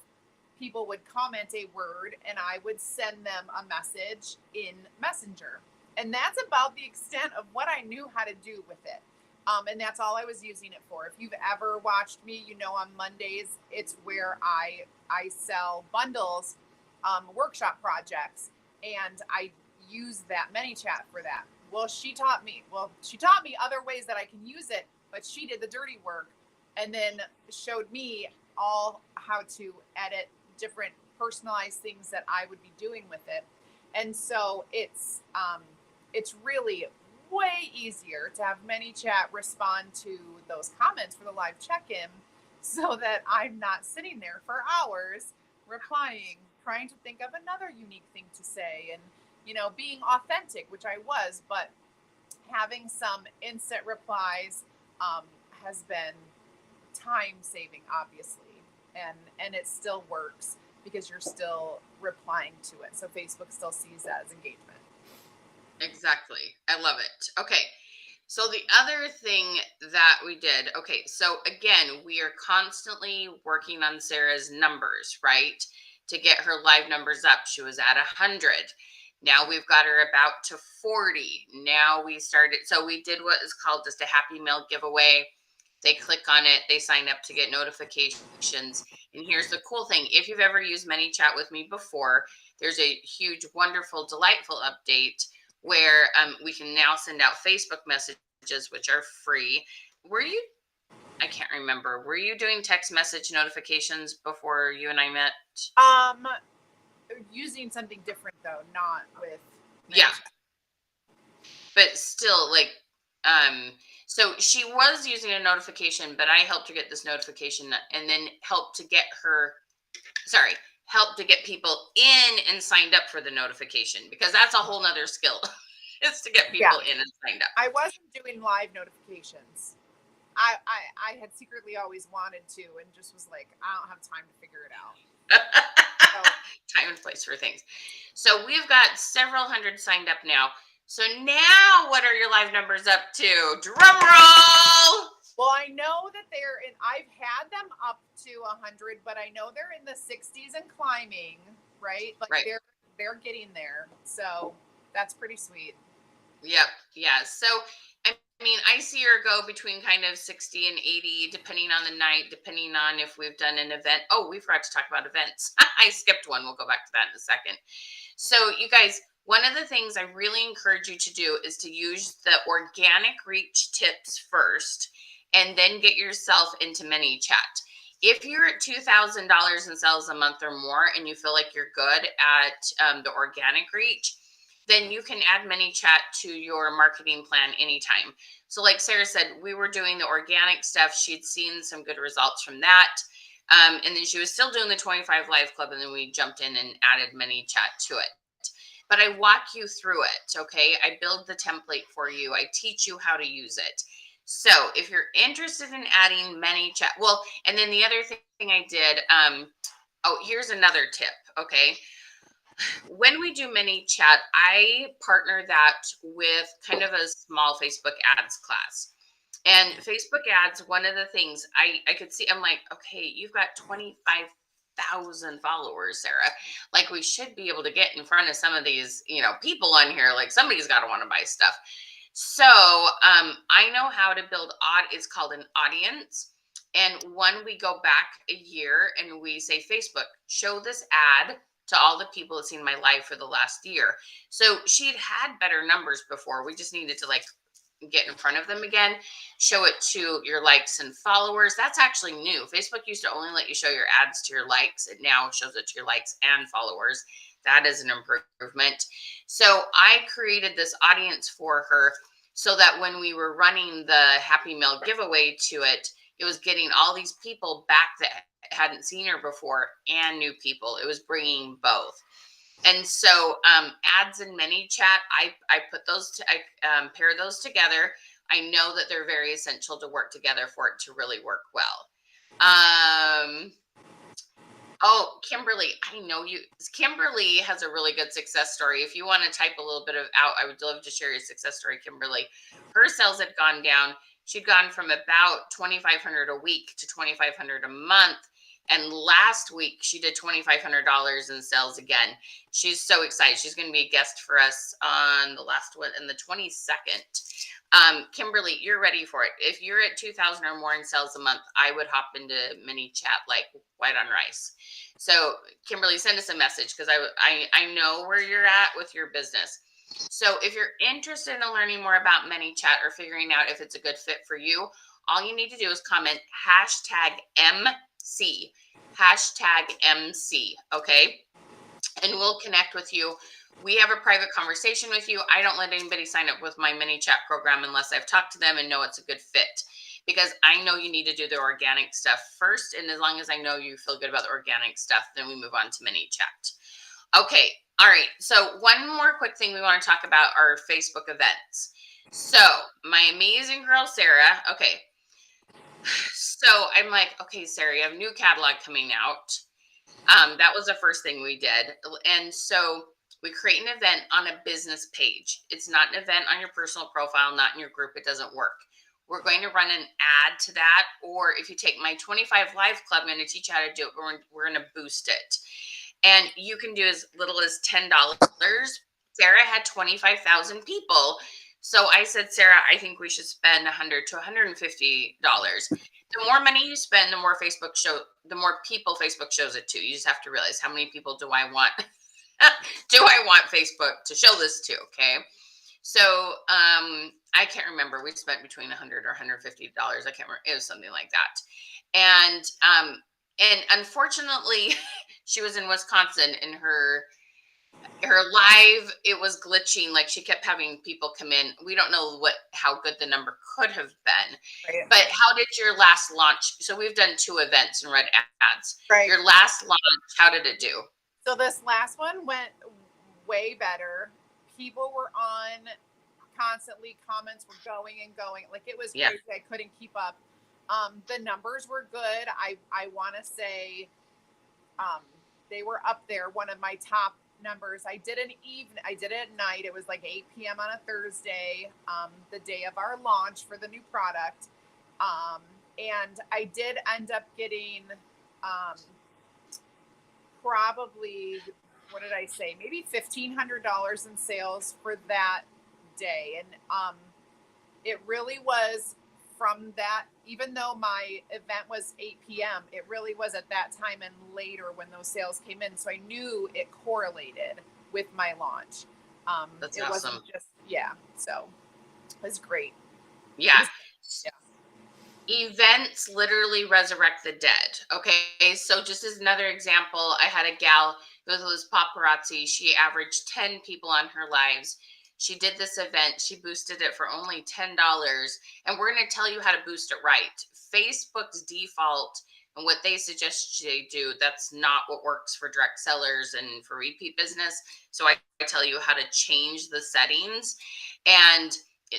people would comment a word and I would send them a message in Messenger. And that's about the extent of what I knew how to do with it. And that's all I was using it for. If you've ever watched me, you know on Mondays, it's where I sell bundles, workshop projects, and I use that ManyChat for that. Well, she taught me other ways that I can use it, but she did the dirty work and then showed me all how to edit different personalized things that I would be doing with it. And so it's really way easier to have ManyChat respond to those comments for the live check-in so that I'm not sitting there for hours replying trying to think of another unique thing to say, and being authentic, which I was, but having some instant replies has been time saving, obviously, and it still works because you're still replying to it, so Facebook still sees that as engagement. Exactly. I love it. Okay. So the other thing that we did, okay, so again, we are constantly working on Sarah's numbers, right? To get her live numbers up. She was at 100. Now we've got her about to 40. Now we started, so we did what is called just a Happy Mail giveaway. They click on it, they sign up to get notifications. And here's the cool thing. If you've ever used ManyChat with me before, there's a huge, wonderful, delightful update where we can now send out Facebook messages, which are free. I can't remember. Were you doing text message notifications before you and I met? Using something different though, not with Yeah. But still, like, so she was using a notification, but I helped her get this notification and then helped to get people in and signed up for the notification, because that's a whole nother skill. Is to get people in and signed up. I wasn't doing live notifications. I had secretly always wanted to, and just was like, I don't have time to figure it out. Time and place for things. So we've got several hundred signed up now. So now what are your live numbers up to? Drum roll! Well, I know that I've had them up to 100, but I know they're in the 60s and climbing, right? Like right. They're getting there. So that's pretty sweet. Yep. Yeah. So, I mean, I see her go between kind of 60 and 80, depending on the night, depending on if we've done an event. Oh, we forgot to talk about events. I skipped one. We'll go back to that in a second. So you guys, one of the things I really encourage you to do is to use the organic reach tips first, and then get yourself into ManyChat. If you're at $2,000 in sales a month or more, and you feel like you're good at the organic reach, then you can add ManyChat to your marketing plan anytime. So like Sarah said, we were doing the organic stuff. She'd seen some good results from that. And then she was still doing the 25 Live Club, and then we jumped in and added ManyChat to it. But I walk you through it, okay? I build the template for you. I teach you how to use it. So if you're interested in adding ManyChat, well, and then the other thing I did, here's another tip, okay? When we do ManyChat, I partner that with kind of a small Facebook ads class. And Facebook ads, one of the things I could see, I'm like, okay, you've got 25,000 followers, Sarah. Like, we should be able to get in front of some of these, people on here. Like, somebody's got to want to buy stuff. So I know how to build it's called an audience. And when we go back a year and we say, Facebook, show this ad to all the people that seen my live for the last year. So she'd had better numbers before. We just needed to get in front of them again, show it to your likes and followers. That's actually new. Facebook used to only let you show your ads to your likes. It now shows it to your likes and followers. That is an improvement. So I created this audience for her so that when we were running the Happy Mail giveaway to it, it was getting all these people back that hadn't seen her before and new people. It was bringing both. And so ads in ManyChat, I put those I pair those together. I know that they're very essential to work together for it to really work well. Kimberly, I know you. Kimberly has a really good success story. If you want to type a little bit out, I would love to share your success story, Kimberly. Her sales had gone down. She'd gone from about $2,500 a week to $2,500 a month. And last week, she did $2,500 in sales again. She's so excited. She's going to be a guest for us on the last one, in the 22nd. Kimberly, you're ready for it. If you're at 2,000 or more in sales a month, I would hop into ManyChat like white on rice. So Kimberly, send us a message, because I know where you're at with your business. So if you're interested in learning more about ManyChat or figuring out if it's a good fit for you, all you need to do is comment #MC, #MC, okay? And we'll connect with you. We have a private conversation with you. I don't let anybody sign up with my ManyChat program unless I've talked to them and know it's a good fit. because I know you need to do the organic stuff first. And as long as I know you feel good about the organic stuff, then we move on to mini chat. Okay. All right. So one more quick thing we want to talk about are Facebook events. So my amazing girl, Sarah. Okay. So I'm like, okay, Sarah, you have a new catalog coming out. That was the first thing we did. And so we create an event on a business page. It's not an event on your personal profile, not in your group. It doesn't work. We're going to run an ad to that. Or if you take my 25 Live Club, I'm going to teach you how to do it. We're going to boost it. And you can do as little as $10. Sarah had 25,000 people. So I said, Sarah, I think we should spend $100 to $150. The more money you spend, the more people Facebook shows it to. You just have to realize, how many people do I want Facebook to show this to? Okay. So I can't remember. We spent between $100 or $150. I can't remember. It was something like that. And unfortunately, she was in Wisconsin, and her live, it was glitching. Like, she kept having people come in. We don't know how good the number could have been. Right. But how did your last launch? So we've done 2 events and read ads. Right. Your last launch, how did it do? So this last one went way better. People were on constantly. Comments were going and going. Like, it was crazy. I couldn't keep up. The numbers were good. I want to say they were up there. One of my top numbers. I did it at night. It was like 8 p.m. on a Thursday, the day of our launch for the new product. And I did end up getting probably, what did I say? Maybe $1,500 in sales for that day. And it really was from that, even though my event was 8 p.m., it really was at that time and later when those sales came in. So I knew it correlated with my launch. That's it awesome. Wasn't just, so it was great. Yeah. Events literally resurrect the dead. Okay. So just as another example, I had a gal, it was paparazzi. She averaged 10 people on her lives. She did this event. She boosted it for only $10. And we're going to tell you how to boost it right. Facebook's default and what they suggest you do, that's not what works for direct sellers and for repeat business. So I tell you how to change the settings. And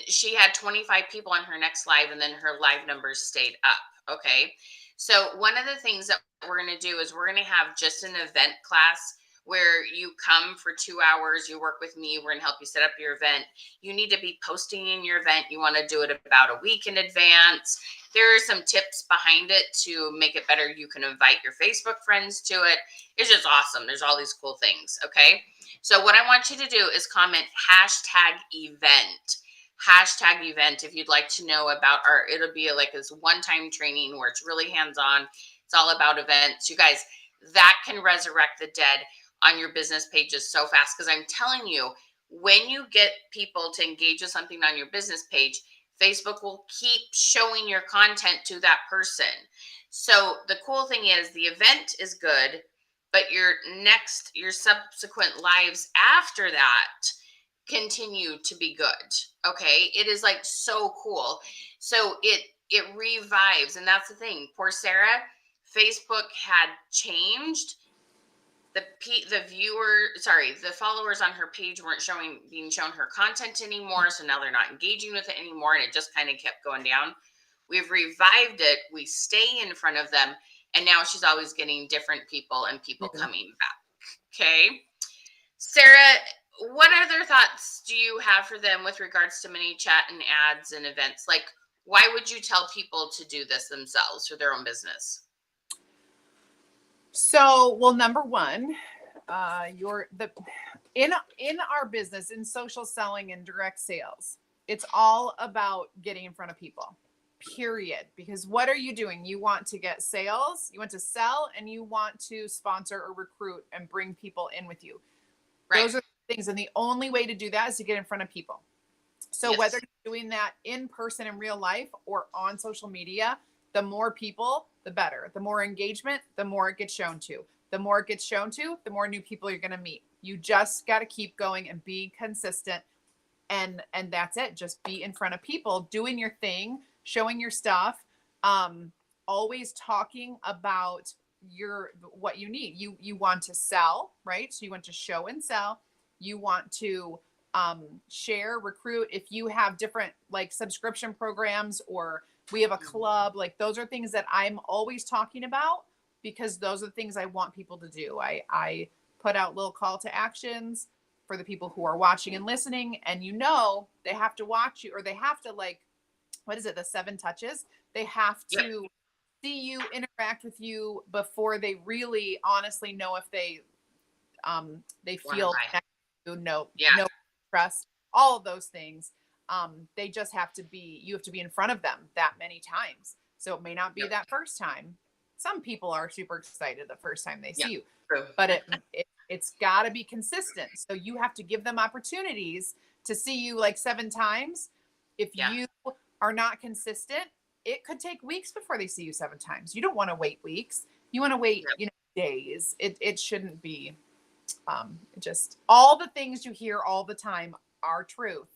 she had 25 people on her next live, and then her live numbers stayed up. Okay. So one of the things that we're going to do is we're going to have just an event class where you come for 2 hours, you work with me, we're going to help you set up your event. You need to be posting in your event. You want to do it about a week in advance. There are some tips behind it to make it better. You can invite your Facebook friends to it. It's just awesome. There's all these cool things. Okay. So what I want you to do is comment #event. #event if you'd like to know about it'll be like this one-time training where it's really hands-on. It's all about events. You guys, that can resurrect the dead on your business pages so fast. Because I'm telling you, when you get people to engage with something on your business page, Facebook will keep showing your content to that person. So the cool thing is the event is good, but your subsequent lives after that continue to be good. Okay. It is like so cool. So it revives. And that's the thing. Poor Sarah, Facebook had changed the followers on her page weren't being shown her content anymore. So now they're not engaging with it anymore. And it just kind of kept going down. We've revived it. We stay in front of them. And now she's always getting different people and people coming back. Okay. Sarah, what other thoughts do you have for them with regards to mini chat and ads and events? Like, why would you tell people to do this themselves for their own business? So, well, number one, in our business, in social selling and direct sales, it's all about getting in front of people, period. Because what are you doing? You want to get sales, you want to sell, and you want to sponsor or recruit and bring people in with you. Right. Those are the things. And the only way to do that is to get in front of people. So whether you're doing that in person in real life or on social media, the more people, the better. The more engagement, the more it gets shown to. The more it gets shown to, the more new people you're going to meet. You just got to keep going and be consistent. And that's it. Just be in front of people, doing your thing, showing your stuff, always talking about what you need. You want to sell, right? So you want to show and sell. You want to share, recruit. If you have different like subscription programs, or we have a club, like those are things that I'm always talking about, because those are the things I want people to do. I put out little call to actions for the people who are watching and listening, and they have to watch you, or they have to, like, what is it, the 7 touches? They have to see you, interact with you before they really honestly know if they feel no trust, all of those things. They just have to be, you have to be in front of them that many times. So it may not be that first time. Some people are super excited the first time they see you, but it's got to be consistent. So you have to give them opportunities to see you like 7 times. If you are not consistent, it could take weeks before they see you 7 times. You don't want to wait weeks. You want to wait, days. It shouldn't be. Just all the things you hear all the time are truth.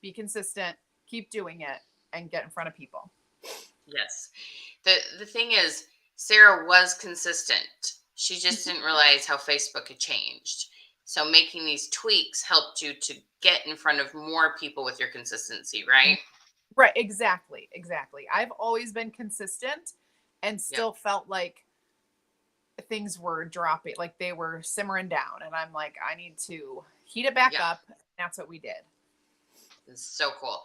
Be consistent, keep doing it, and get in front of people. Yes. The thing is, Sarah was consistent. She just didn't realize how Facebook had changed. So making these tweaks helped you to get in front of more people with your consistency, right? Right. Exactly. I've always been consistent and still felt like things were dropping, like they were simmering down. And I'm like, I need to heat it back up. And that's what we did. It's so cool.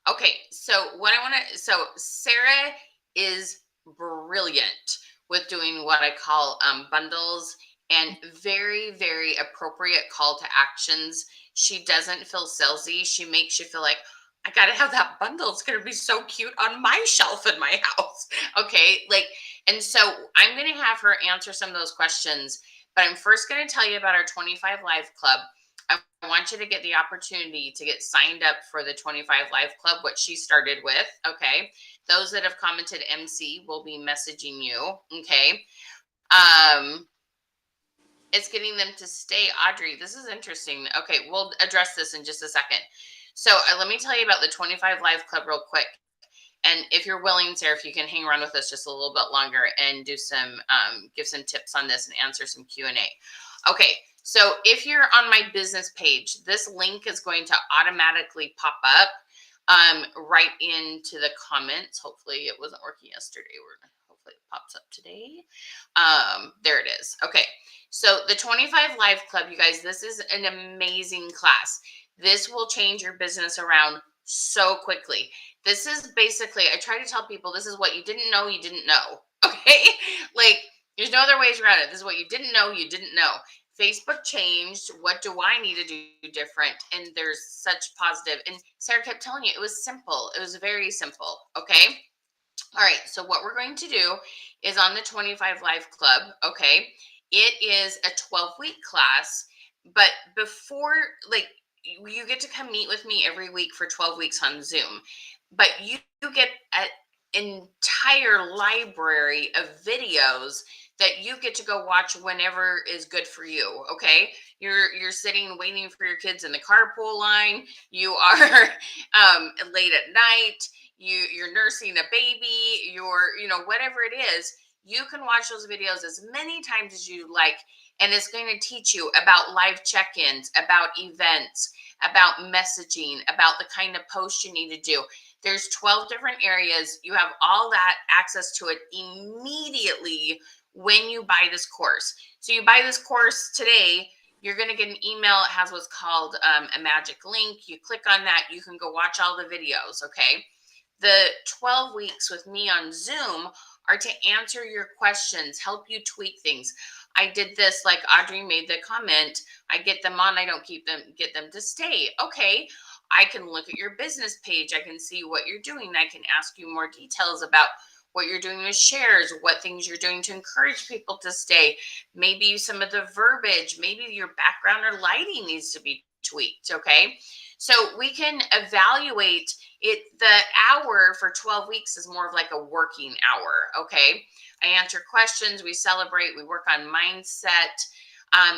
Okay. So Sarah is brilliant with doing what I call bundles and very, very appropriate call to actions. She doesn't feel salesy. She makes you feel like, I got to have that bundle. It's going to be so cute on my shelf in my house. Okay. And so I'm going to have her answer some of those questions, but I'm first going to tell you about our 25 Live Club. I want you to get the opportunity to get signed up for the 25 Live Club, what she started with. Okay. Those that have commented MC will be messaging you. Okay. It's getting them to stay. Audrey, this is interesting. Okay. We'll address this in just a second. So let me tell you about the 25 Live Club real quick. And if you're willing, Sarah, if you can hang around with us just a little bit longer and do some, give some tips on this and answer some Q&A. Okay. So if you're on my business page, this link is going to automatically pop up right into the comments. Hopefully it wasn't working yesterday. Hopefully it pops up today. There it is. Okay. So the 25 Live Club, you guys, this is an amazing class. This will change your business around so quickly. This is basically, I try to tell people, this is what you didn't know you didn't know. Okay. Like there's no other ways around it. This is what you didn't know you didn't know. Facebook changed. What do I need to do different? And there's such positive. And Sarah kept telling you it was simple. It was very simple. Okay. All right. So what we're going to do is on the 25 Live Club. Okay. It is a 12-week class, but before, like, you get to come meet with me every week for 12 weeks on Zoom, but you get an entire library of videos that you get to go watch whenever is good for you. Okay. You're sitting waiting for your kids in the carpool line. You are late at night. You're nursing a baby. Whatever it is, you can watch those videos as many times as you like. And it's going to teach you about live check-ins, about events, about messaging, about the kind of posts you need to do. There's 12 different areas. You have all that access to it immediately when you buy this course. So you buy this course today, you're going to get an email. It has what's called a magic link. You click on that. You can go watch all the videos. Okay. The 12 weeks with me on Zoom are to answer your questions, help you tweak things. I did this, like Audrey made the comment, I get them on, I don't get them to stay. Okay, I can look at your business page. I can see what you're doing. I can ask you more details about what you're doing with shares, what things you're doing to encourage people to stay. Maybe some of the verbiage, maybe your background or lighting needs to be tweaked. Okay, so we can evaluate it. The hour for 12 weeks is more of like a working hour. Okay. I answer questions, we celebrate, we work on mindset.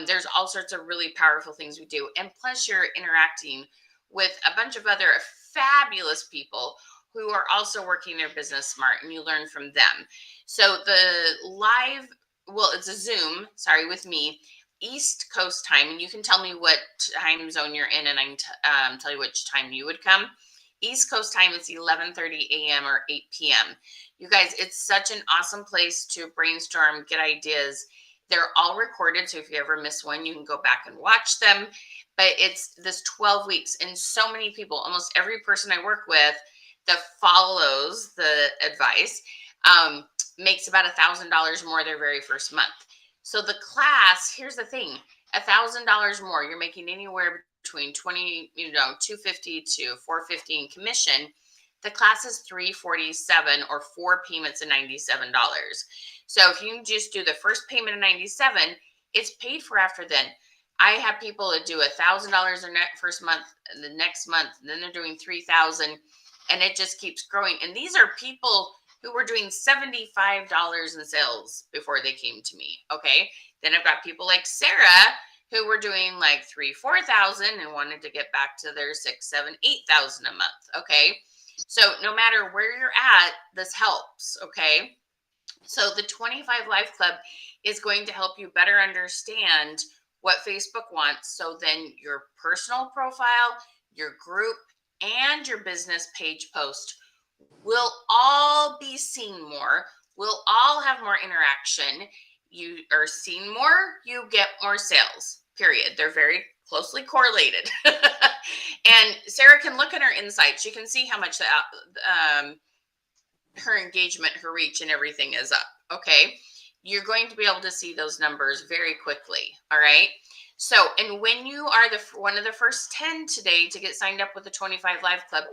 There's all sorts of really powerful things we do. And plus you're interacting with a bunch of other fabulous people who are also working their business smart, and you learn from them. So the live, well, it's a Zoom, sorry, with me, East Coast time, and you can tell me what time zone you're in, and I can tell you which time you would come. East Coast time is 11:30 a.m. or 8 p.m. You guys, it's such an awesome place to brainstorm, get ideas. They're all recorded, so if you ever miss one, you can go back and watch them. But it's this 12 weeks, and so many people, almost every person I work with that follows the advice, makes about $1,000 more their very first month. So the class, here's the thing, $1,000 more, you're making anywhere between 250 to 450 in commission. The class is $347 or 4 payments of $97. So if you just do the first payment of $97, it's paid for after then. I have people that do $1,000 their first month, and the next month, and then they're doing $3,000, and it just keeps growing. And these are people who were doing $75 in sales before they came to me. Okay. Then I've got people like Sarah who were doing like 3,000-4,000 and wanted to get back to their 6,000, 7,000, 8,000 a month. Okay. So no matter where you're at, this helps. Okay. So the 25 Live Club is going to help you better understand what Facebook wants. So then your personal profile, your group, and your business page post will all be seen more. We'll all have more interaction. You are seen more, you get more sales, period. They're very closely correlated. And Sarah can look at her insights. You can see how much her engagement, her reach, and everything is up. Okay. You're going to be able to see those numbers very quickly. All right. So, and when you are one of the first 10 today to get signed up with the 25 Live Club,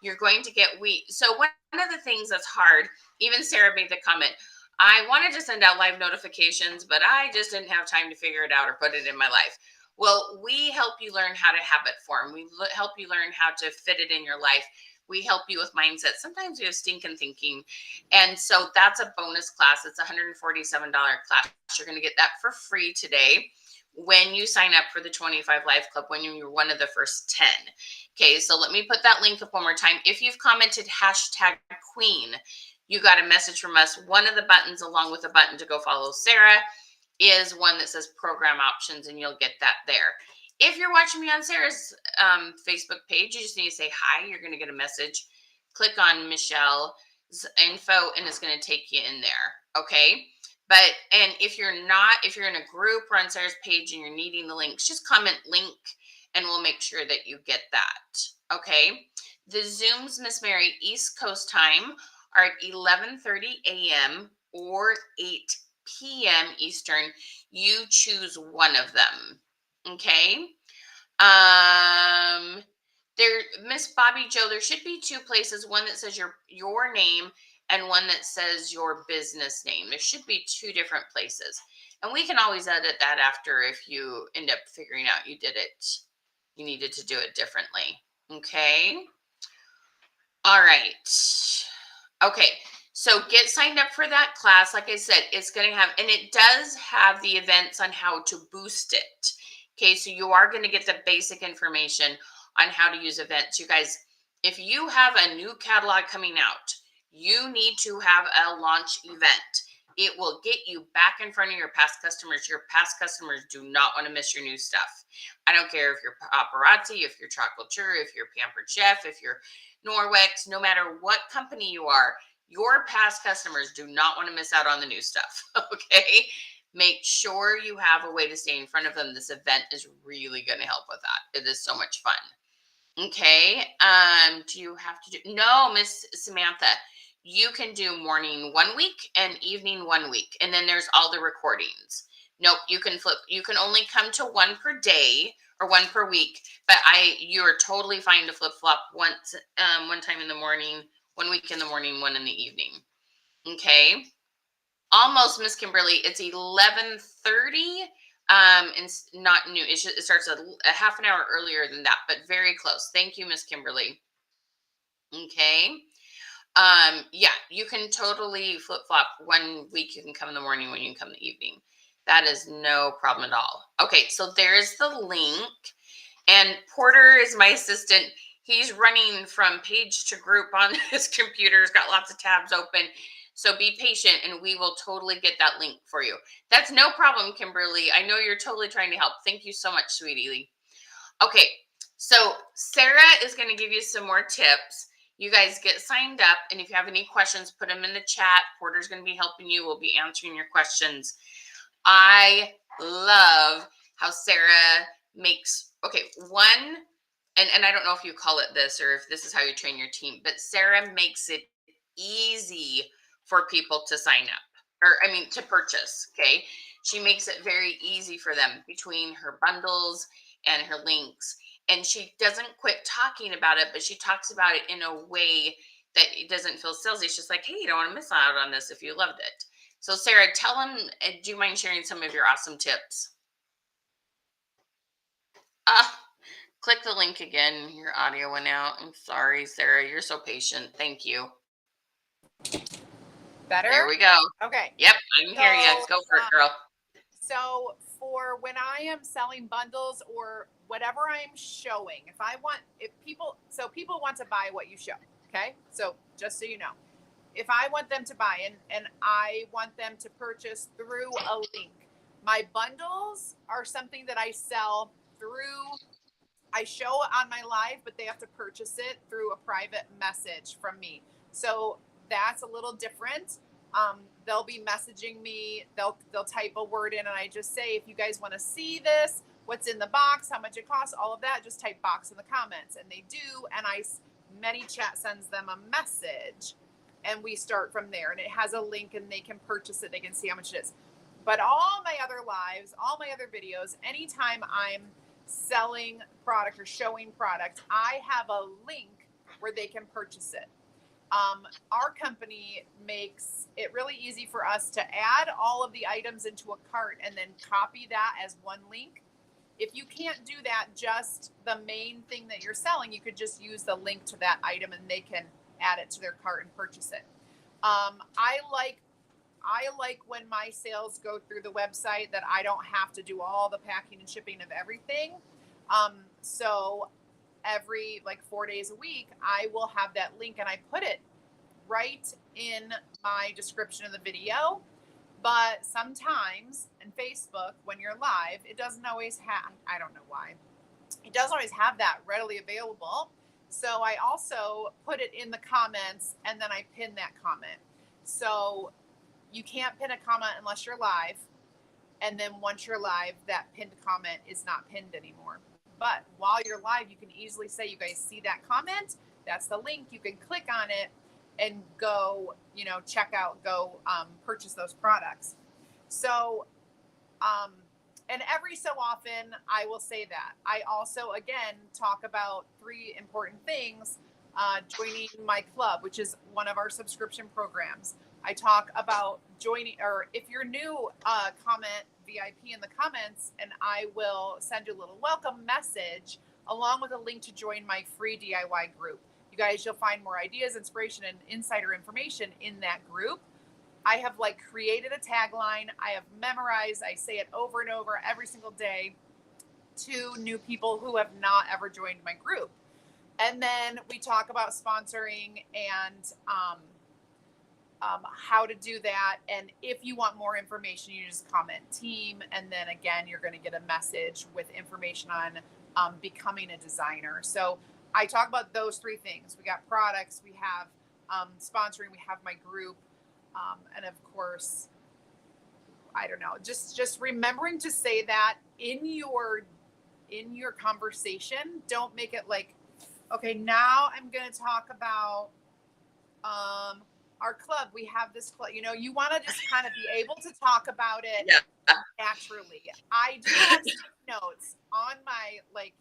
you're going to get So one of the things that's hard, even Sarah made the comment, I wanted to send out live notifications, but I just didn't have time to figure it out or put it in my life. Well, we help you learn how to habit form. We help you learn how to fit it in your life. We help you with mindset. Sometimes we have stinking thinking. And so that's a bonus class. It's a $147 class. You're going to get that for free today when you sign up for the 25 Live Club, when you're one of the first 10. Okay, so let me put that link up one more time. If you've commented #Queen, you got a message from us. One of the buttons, along with a button to go follow Sarah, is one that says program options, and you'll get that there. If you're watching me on Sarah's Facebook page, you just need to say hi. You're going to get a message. Click on Michelle's info, and it's going to take you in there. Okay. And if you're in a group or on Sarah's page and you're needing the links, just comment link and we'll make sure that you get that. Okay. The Zooms, Miss Mary, East Coast time are at 11:30 a.m. or 8 p.m. Eastern. You choose one of them. Okay. Miss Bobby Joe, there should be 2 places, one that says your name and one that says your business name. There should be 2 different places. And we can always edit that after if you end up figuring out you needed to do it differently. Okay. All right. Okay. So get signed up for that class. Like I said, it's going to have, and it does have the events on how to boost it. Okay. So you are going to get the basic information on how to use events. You guys, if you have a new catalog coming out, you need to have a launch event. It will get you back in front of your past customers. Your past customers do not want to miss your new stuff. I don't care if you're Paparazzi, if you're Chocolatier, if you're Pampered Chef, if you're Norwex, no matter what company you are, your past customers do not want to miss out on the new stuff. Okay. Make sure you have a way to stay in front of them. This event is really going to help with that. It is so much fun. Okay. Do you have to do? No, Miss Samantha, you can do morning 1 week and evening 1 week. And then there's all the recordings. Nope. You can flip. You can only come to 1 per day or 1 per week, but you are totally fine to flip flop one time in the morning, 1 week in the morning, 1 in the evening. Okay. Almost, Miss Kimberly. It's 11:30. It's not new. It starts a half an hour earlier than that, but very close. Thank you, Miss Kimberly. Okay. Yeah, you can totally flip flop. 1 week you can come in the morning, when you can come in the evening. That is no problem at all. Okay, so there's the link. And Porter is my assistant. He's running from page to group on his computer. He's got lots of tabs open. So be patient and we will totally get that link for you. That's no problem, Kimberly. I know you're totally trying to help. Thank you so much, sweetie. Okay, so Sarah is going to give you some more tips. You guys get signed up, and if you have any questions, put them in the chat. Porter's going to be helping you. We'll be answering your questions. I love how Sarah makes, okay, one, and I don't know if you call it this or if this is how you train your team, but Sarah makes it easy for people to sign up, or I mean, to purchase, okay? She makes it very easy for them between her bundles and her links. And she doesn't quit talking about it, but she talks about it in a way that it doesn't feel salesy. It's just like, hey, you don't want to miss out on this if you loved it. So Sarah, tell them, do you mind sharing some of your awesome tips? Click the link again. Your audio went out. I'm sorry, Sarah. You're so patient. Thank you. Better? There we go. Okay. Yep, I can hear you. Go for it, girl. So for when I am selling bundles or whatever I'm showing, people want to buy what you show. Okay. So just so you know, if I want them to buy and I want them to purchase through a link, my bundles are something that I sell through, I show on my live, but they have to purchase it through a private message from me. So that's a little different. They'll be messaging me. They'll type a word in, and I just say, if you guys want to see this, what's in the box, how much it costs, all of that, just type box in the comments, and they do. And ManyChat sends them a message, and we start from there. And it has a link, and they can purchase it. They can see how much it is. But all my other lives, all my other videos, anytime I'm selling product or showing product, I have a link where they can purchase it. Our company makes it really easy for us to add all of the items into a cart and then copy that as one link. If you can't do that, just the main thing that you're selling, you could just use the link to that item and they can add it to their cart and purchase it. I like when my sales go through the website that I don't have to do all the packing and shipping of everything. So every 4 days a week, I will have that link and I put it right in my description of the video. But sometimes in Facebook, when you're live, it doesn't always have, I don't know why, it doesn't always have that readily available. So I also put it in the comments and then I pin that comment. So you can't pin a comment unless you're live. And then once you're live, that pinned comment is not pinned anymore. But while you're live, you can easily say, you guys see that comment? That's the link. You can click on it and go, check out, purchase those products. So, and every so often I will say that. I also, again, talk about 3 important things, joining my club, which is one of our subscription programs. I talk about joining, or if you're new, comment VIP in the comments and I will send you a little welcome message along with a link to join my free DIY group. You guys, you'll find more ideas, inspiration, and insider information in that group. I have created a tagline. I have memorized. I say it over and over every single day to new people who have not ever joined my group. And then we talk about sponsoring and how to do that. And if you want more information, you just comment team. And then again, you're going to get a message with information on becoming a designer. So I talk about those 3 things. We got products, we have sponsoring, we have my group. And of course, I don't know, just remembering to say that in your conversation. Don't make it okay, now I'm going to talk about our club. We have this club. You want to just kind of be able to talk about it naturally. I do have sticky notes on my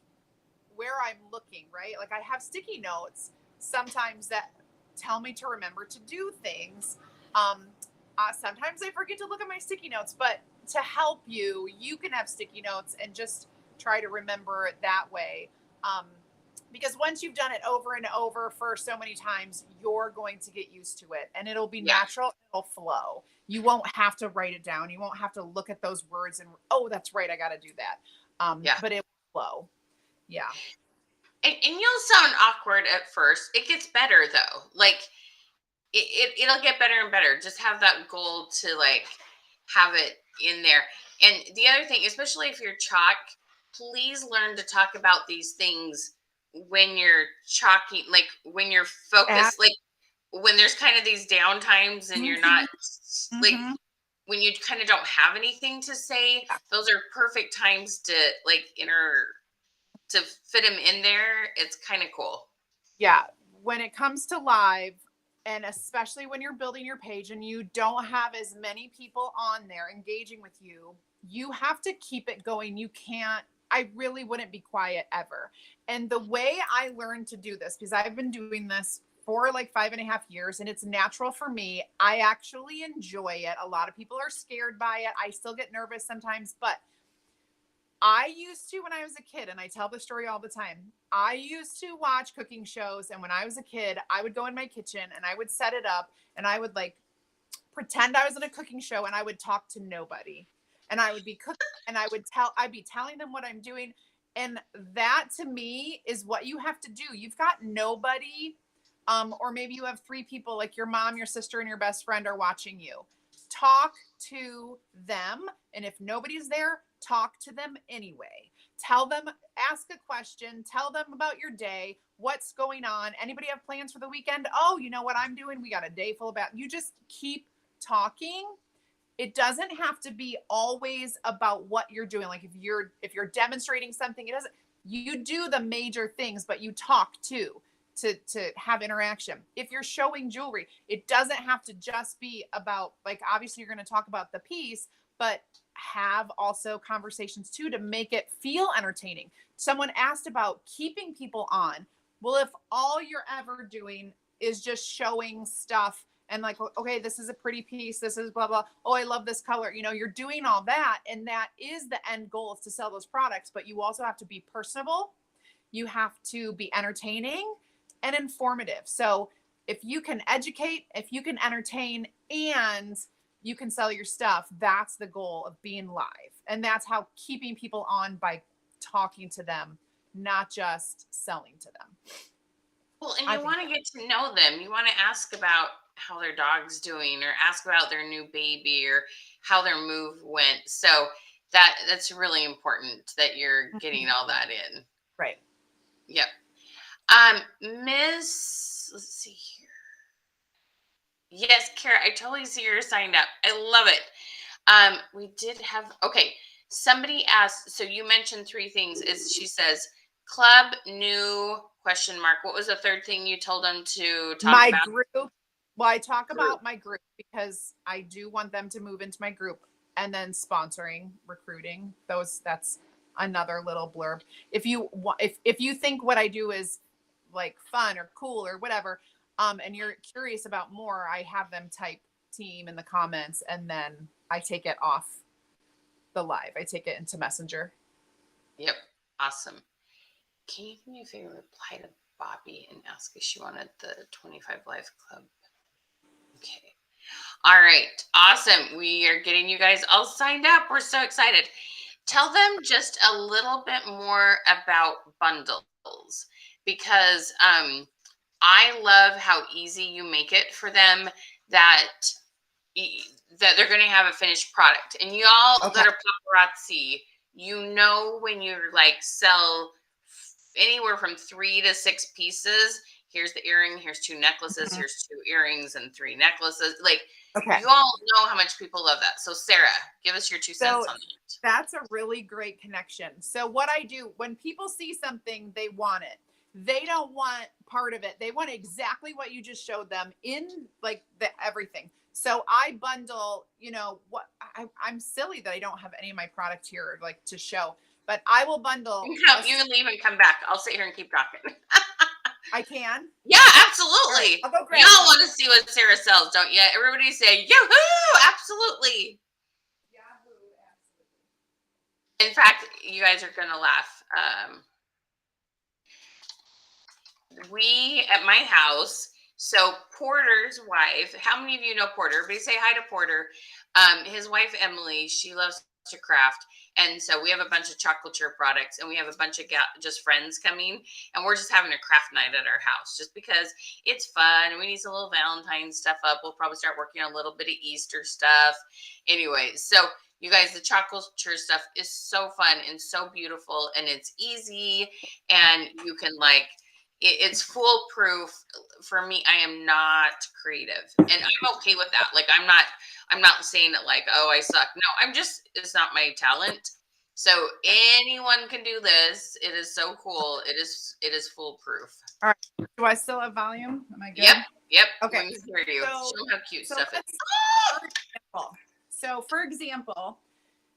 where I'm looking, right? I have sticky notes sometimes that tell me to remember to do things. Sometimes I forget to look at my sticky notes, but to help you can have sticky notes and just try to remember it that way. Because once you've done it over and over for so many times, you're going to get used to it and it'll be natural. It'll flow. You won't have to write it down. You won't have to look at those words and, oh, that's right, I got to do that. But it will flow. Yeah. and you'll sound awkward at first. It gets better though. Like it'll get better and better. Just have that goal to like have it in there. And the other thing, especially if you're chalk, please learn to talk about these things when you're chalking, like when you're focused, like when there's kind of these down times and you're not like when you kind of don't have anything to say, those are perfect times to like to fit them in there. It's kind of cool. Yeah. When it comes to live, and especially when you're building your page and you don't have as many people on there engaging with you, you have to keep it going. You can't, I really wouldn't be quiet ever. And the way I learned to do this, because I've been doing this for like 5.5 years and it's natural for me, I actually enjoy it. A lot of people are scared by it. I still get nervous sometimes, but I used to, when I was a kid, and I tell the story all the time, I used to watch cooking shows. And when I was a kid, I would go in my kitchen and I would set it up and I would like pretend I was in a cooking show and I would talk to nobody. And I would be cooking and I'd be telling them what I'm doing. And that to me is what you have to do. You've got nobody, or maybe you have 3 people, like your mom, your sister, and your best friend are watching you. Talk to them. And if nobody's there, talk to them anyway. Tell them, ask a question, tell them about your day, what's going on. Anybody have plans for the weekend? Oh, you know what I'm doing? We got a day full about, you just keep talking. It doesn't have to be always about what you're doing. Like if you're demonstrating something, it doesn't, you do the major things, but you talk too. To have interaction. If you're showing jewelry, it doesn't have to just be about, like, obviously you're going to talk about the piece, but have also conversations too to make it feel entertaining. Someone asked about keeping people on. Well, if all you're ever doing is just showing stuff and like, okay, this is a pretty piece, this is blah blah, oh, I love this color, you're doing all that, and that is the end goal, is to sell those products. But you also have to be personable, you have to be entertaining and informative. So if you can educate, if you can entertain, and you can sell your stuff, that's the goal of being live. And that's how keeping people on, by talking to them, not just selling to them. Well, and you want to get to know them. You want to ask about how their dog's doing, or ask about their new baby, or how their move went. So that's really important that you're getting all that in. Right. Yep. Miss, let's see here. Yes, Kara, I totally see you're signed up. I love it. We did have, okay, somebody asked, so you mentioned 3 things. She says, club, new, question mark. What was the third thing you told them to talk about? My group. Well, I talk about my group because I do want them to move into my group, and then sponsoring, recruiting. That's another little blurb. If you think what I do is like fun or cool or whatever, and you're curious about more, I have them type team in the comments, and then I take it off the live. I take it into Messenger. Yep. Awesome. Can you do me a favor, reply to Bobby and ask if she wanted the 25 Live Club? Okay. All right. Awesome. We are getting you guys all signed up. We're so excited. Tell them just a little bit more about bundles, because I love how easy you make it for them, that they're going to have a finished product. And y'all that are paparazzi, when you're like sell anywhere from 3 to 6 pieces, here's the earring, here's 2 necklaces, here's 2 earrings and 3 necklaces. Like, you all know how much people love that. So Sarah, give us your 2 cents on that. That's a really great connection. So what I do, when people see something, they want it. They don't want part of it. They want exactly what you just showed them in like everything. So I bundle, I'm silly that I don't have any of my product here like to show, but I will bundle. You can leave and come back. I'll sit here and keep talking. I can? Yeah, absolutely. I'll go grab Y'all want to see what Sarah sells, don't you? Everybody say, Yahoo! Absolutely. Yahoo! Absolutely. In fact, you guys are going to laugh. We, at my house, so Porter's wife, how many of you know Porter? Everybody say hi to Porter. His wife, Emily, she loves to craft. And so we have a bunch of chocolatier products, and we have a bunch of just friends coming, and we're just having a craft night at our house just because it's fun and we need some little Valentine's stuff up. We'll probably start working on a little bit of Easter stuff. Anyways, so you guys, the chocolatier stuff is so fun and so beautiful, and it's easy, and you can it's foolproof. For me, I am not creative, and I'm okay with that. Like, I'm not saying it like, oh, I suck. No, it's not my talent. So anyone can do this. It is so cool. It is foolproof. All right. Do I still have volume? Am I good? Yep. Okay. Let me hear you. So, Show them how cute stuff is. For example,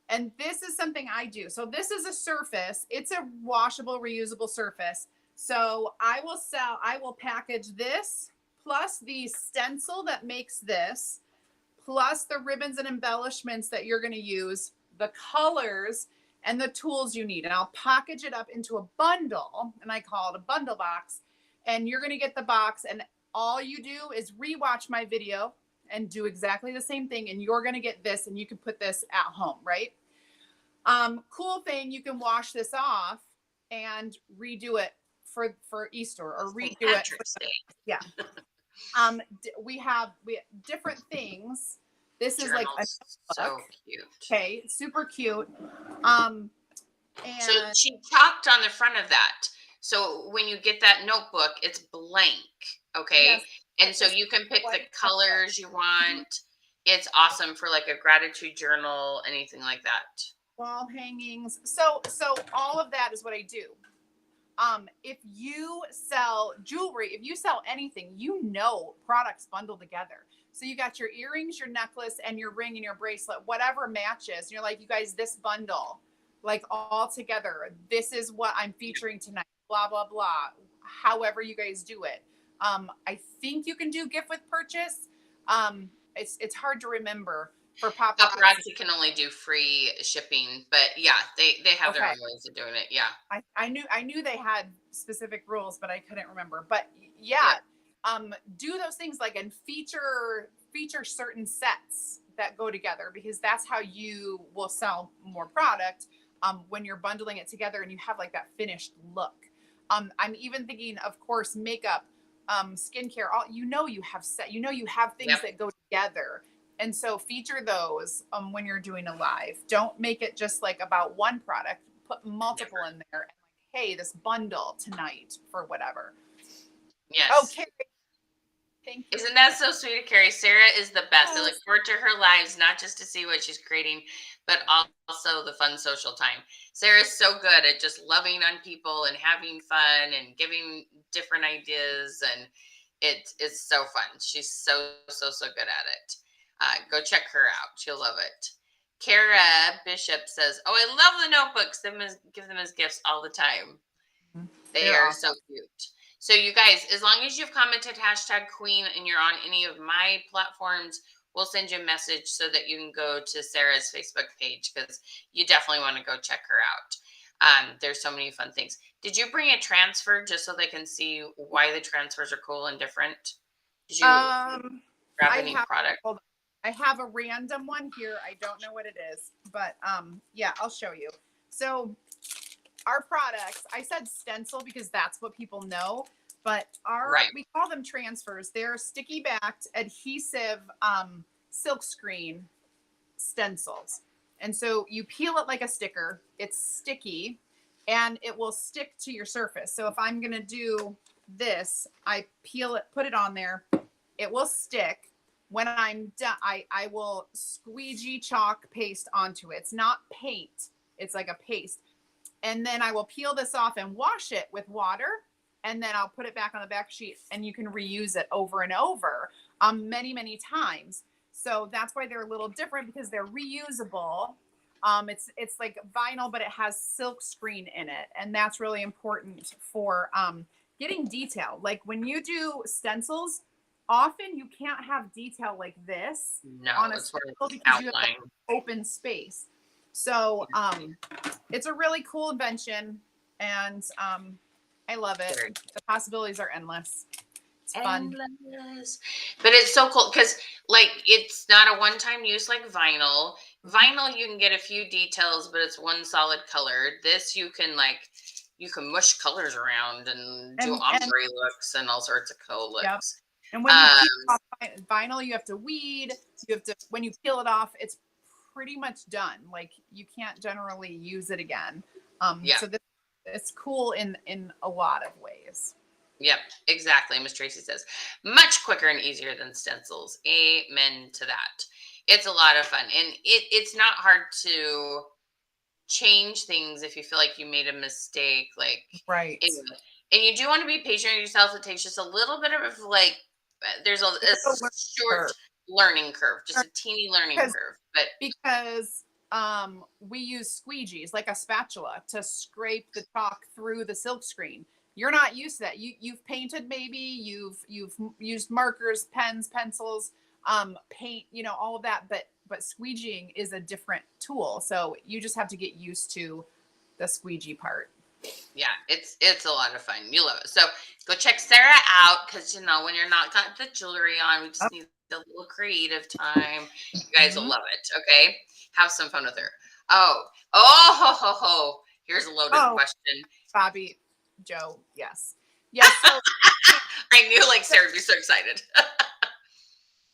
and this is something I do. So this is a surface. It's a washable, reusable surface. So I will package this plus the stencil that makes this, plus the ribbons and embellishments that you're going to use, the colors and the tools you need. And I'll package it up into a bundle, and I call it a bundle box. And you're going to get the box, and all you do is rewatch my video and do exactly the same thing. And you're going to get this, and you can put this at home, right? Cool thing, you can wash this off and redo it for Easter, or redo it. Yeah. We have different things. This is like a so cute. Okay, super cute. And so she talked on the front of that. So when you get that notebook, it's blank. Okay. Yes. And so you can pick the colors you want. It's awesome for like a gratitude journal, anything like that. Wall hangings. So all of that is what I do. If you sell jewelry, if you sell anything, products bundle together. So you got your earrings, your necklace, and your ring and your bracelet, whatever matches. And you're like, you guys, this bundle, like all together, this is what I'm featuring tonight, blah, blah, blah. However you guys do it. I think you can do gift with purchase. It's hard to remember. For paparazzi can only do free shipping, but yeah, they have their own ways of doing it. Yeah, I knew they had specific rules, but I couldn't remember. But yeah. Do those things and feature certain sets that go together, because that's how you will sell more product when you're bundling it together and you have like that finished look. I'm even thinking, of course, makeup, skincare. You have things that go together. And so feature those when you're doing a live. Don't make it just like about one product. Put multiple in there. And hey, this bundle tonight for whatever. Yes. Okay. Thank you. Isn't that so sweet of Carrie? Sarah is the best. I look forward to her lives, not just to see what she's creating, but also the fun social time. Sarah's so good at just loving on people and having fun and giving different ideas. And it's so fun. She's so good at it. Go check her out. She'll love it. Kara Bishop says, "Oh, I love the notebooks. Give them as gifts all the time. They are awesome. So cute." So you guys, as long as you've commented #Queen and you're on any of my platforms, we'll send you a message so that you can go to Sarah's Facebook page, because you definitely want to go check her out. There's so many fun things. Did you bring a transfer just so they can see why the transfers are cool and different? Did you grab any product? Hold on. I have a random one here. I don't know what it is, but yeah, I'll show you. So our products, I said stencil because that's what people know, but we call them transfers. They're sticky backed adhesive silk screen stencils. And so you peel it like a sticker. It's sticky and it will stick to your surface. So if I'm going to do this, I peel it, put it on there. It will stick. When I'm done, I will squeegee chalk paste onto it. It's not paint. It's like a paste. And then I will peel this off and wash it with water. And then I'll put it back on the back sheet, and you can reuse it over and over many, many times. So that's why they're a little different, because they're reusable. It's like vinyl, but it has silk screen in it. And that's really important for getting detail. Like when you do stencils, often you can't have detail like this on a stencil because you have like open space. So it's a really cool invention, and I love it. The possibilities are endless. It's fun. Endless. But it's so cool because, like, it's not a one-time use like vinyl. Vinyl, you can get a few details, but it's one solid color. This, you can mush colors around and do ombre looks and all sorts of cool Yep. looks. And when you peel off vinyl, you have to weed. When you peel it off, it's pretty much done. Like, you can't generally use it again. So it's cool in a lot of ways. Yep, exactly. Miss Tracy says, much quicker and easier than stencils. Amen to that. It's a lot of fun. And it's not hard to change things if you feel like you made a mistake. Like, right. Anyway. And you do want to be patient with yourself. It takes just a little bit of, like, there's a short learning curve, just a teeny learning curve. But because we use squeegees, like a spatula, to scrape the chalk through the silk screen. You're not used to that. You've painted, maybe you've used markers, pens, pencils, paint, all of that, but squeegeeing is a different tool. So you just have to get used to the squeegee part. Yeah, it's a lot of fun. You love it. So go check Sarah out, because when you're not got the jewelry on, we just need a little creative time. You guys will love it. Okay, have some fun with her. Oh, ho, ho, ho. Here's a loaded question. Bobby, Joe, yes. So I knew, like, Sarah would be so excited.